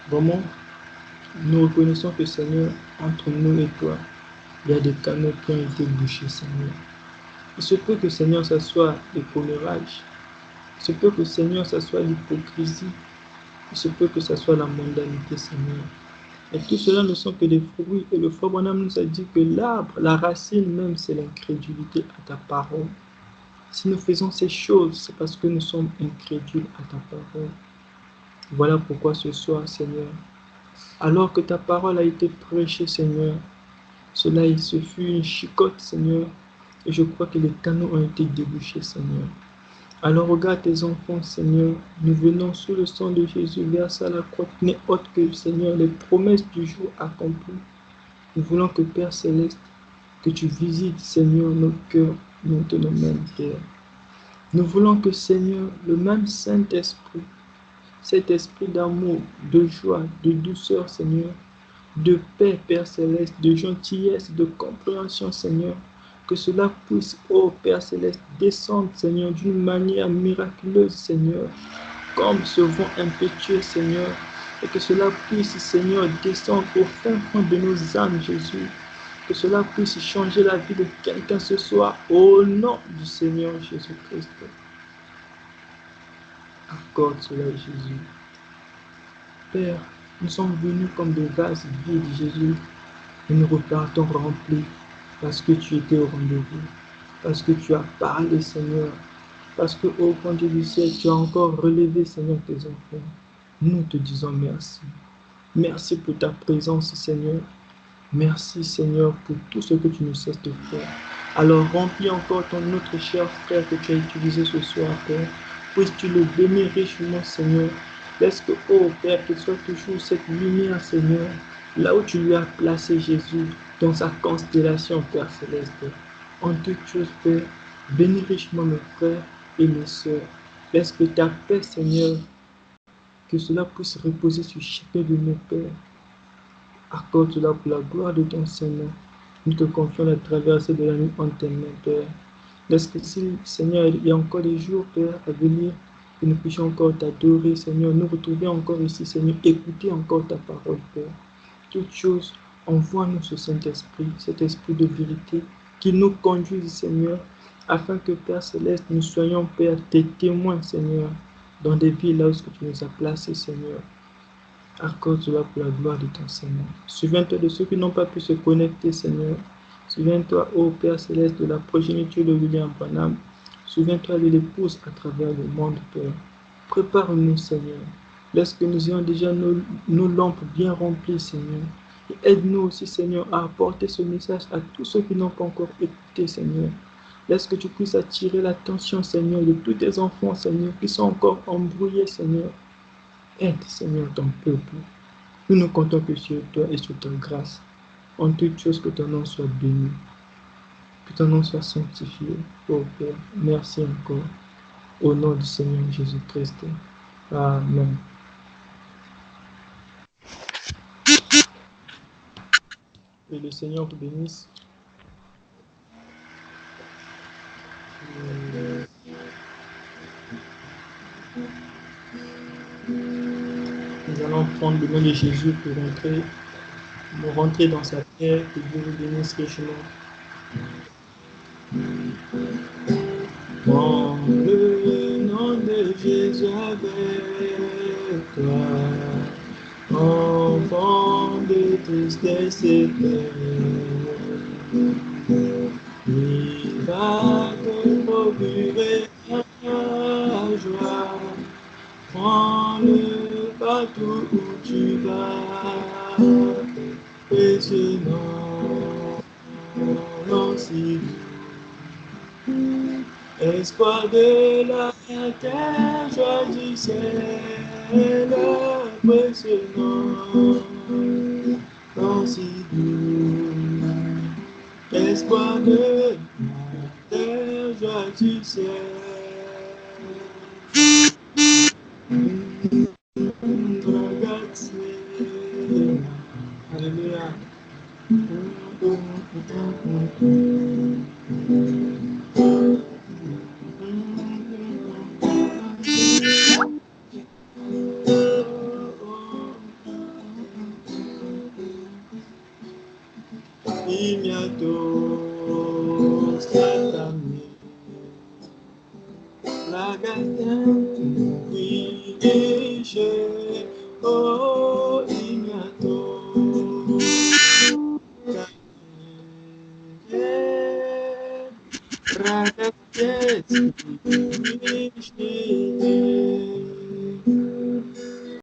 Vraiment, nous reconnaissons que, Seigneur, entre nous et toi, il y a des canaux qui ont été bouchés, Seigneur. Il se peut que, Seigneur, ça soit les commérages. Il se peut que, Seigneur, ça soit l'hypocrisie. Il se peut que ça soit la mondanité, Seigneur. Et tout cela ne sont que des fruits. Et le frère Branham nous a dit que l'arbre, la racine même, c'est l'incrédulité à ta parole. Si nous faisons ces choses, c'est parce que nous sommes incrédules à ta parole. Voilà pourquoi ce soir, Seigneur, alors que ta parole a été prêchée, Seigneur, cela, il se fut une chicotte, Seigneur, et je crois que les canaux ont été débouchés, Seigneur. Alors regarde tes enfants, Seigneur, nous venons sous le sang de Jésus versé à la croix, qui n'est autre que, Seigneur, les promesses du jour accomplies. Nous voulons que, Père Céleste, que tu visites, Seigneur, nos cœurs, maintenant même, Père. Nous voulons que, Seigneur, le même Saint-Esprit, cet esprit d'amour, de joie, de douceur, Seigneur, de paix, Père Céleste, de gentillesse, de compréhension, Seigneur, que cela puisse, ô Père Céleste, descendre, Seigneur, d'une manière miraculeuse, Seigneur, comme ce vent impétueux, Seigneur, et que cela puisse, Seigneur, descendre au fin fond de nos âmes, Jésus, que cela puisse changer la vie de quelqu'un ce soir, au nom du Seigneur Jésus-Christ. Accorde cela, Jésus. Père, nous sommes venus comme des vases vides, Jésus, et nous repartons remplis parce que tu étais au rendez-vous, parce que tu as parlé, Seigneur, parce que, ô grand Dieu du ciel, tu as encore relevé, Seigneur, tes enfants. Nous te disons merci. Merci pour ta présence, Seigneur. Merci, Seigneur, pour tout ce que tu nous cesses de faire. Alors remplis encore ton autre cher frère que tu as utilisé ce soir, Père. Puisses-tu le bénir richement, Seigneur. Laisse que, oh Père, qu'il soit toujours cette lumière, Seigneur, là où tu lui as placé Jésus, dans sa constellation, Père Céleste. En toutes choses, Père, bénis richement mes frères et mes sœurs. Laisse que ta paix, Seigneur, que cela puisse reposer sur chacun de nos pères. Accorde cela pour la gloire de ton Seigneur. Nous te confions la traversée de la nuit en tes mains, Père. Laisse que si, Seigneur, il y a encore des jours, Père, à venir, que nous puissions encore t'adorer, Seigneur, nous retrouver encore ici, Seigneur, écouter encore ta parole, Père. Toutes choses, envoie-nous ce Saint-Esprit, cet esprit de vérité, qui nous conduise, Seigneur, afin que, Père Céleste, nous soyons, Père, tes témoins, Seigneur, dans des villes là où tu nous as placés, Seigneur. Accorde cela pour la gloire de ton Seigneur. Souviens-toi de ceux qui n'ont pas pu se connecter, Seigneur. Souviens-toi, ô Père Céleste, de la progéniture de William Branham. Souviens-toi de l'épouse à travers le monde, Père. Prépare-nous, Seigneur. Laisse que nous ayons déjà nos lampes bien remplies, Seigneur. Et aide-nous aussi, Seigneur, à apporter ce message à tous ceux qui n'ont pas encore écouté, Seigneur. Laisse que tu puisses attirer l'attention, Seigneur, de tous tes enfants, Seigneur, qui sont encore embrouillés, Seigneur. Aide, Seigneur, ton peuple. Nous nous comptons que sur toi et sur ta grâce. En toutes choses, que ton nom soit béni. Que ton nom soit sanctifié. Ô Père, merci encore. Au nom du Seigneur Jésus-Christ. Amen. Et le Seigneur vous bénisse. Nous allons prendre le nom de Jésus pour rentrer dans sa terre, que Dieu nous bénisse richement. Prends le nom de Jésus avec toi, enfant de tristesse et peine. Il va te procurer la joie. Prends-le partout où tu vas. Et ce nom si espoir de la terre, joie du ciel, précieux nom si doux. Espoir de la terre, joie du ciel. Ragazzi, Alléluia. Imiato Satami la gagnante Winishe O Imiato Ragazzi Winishe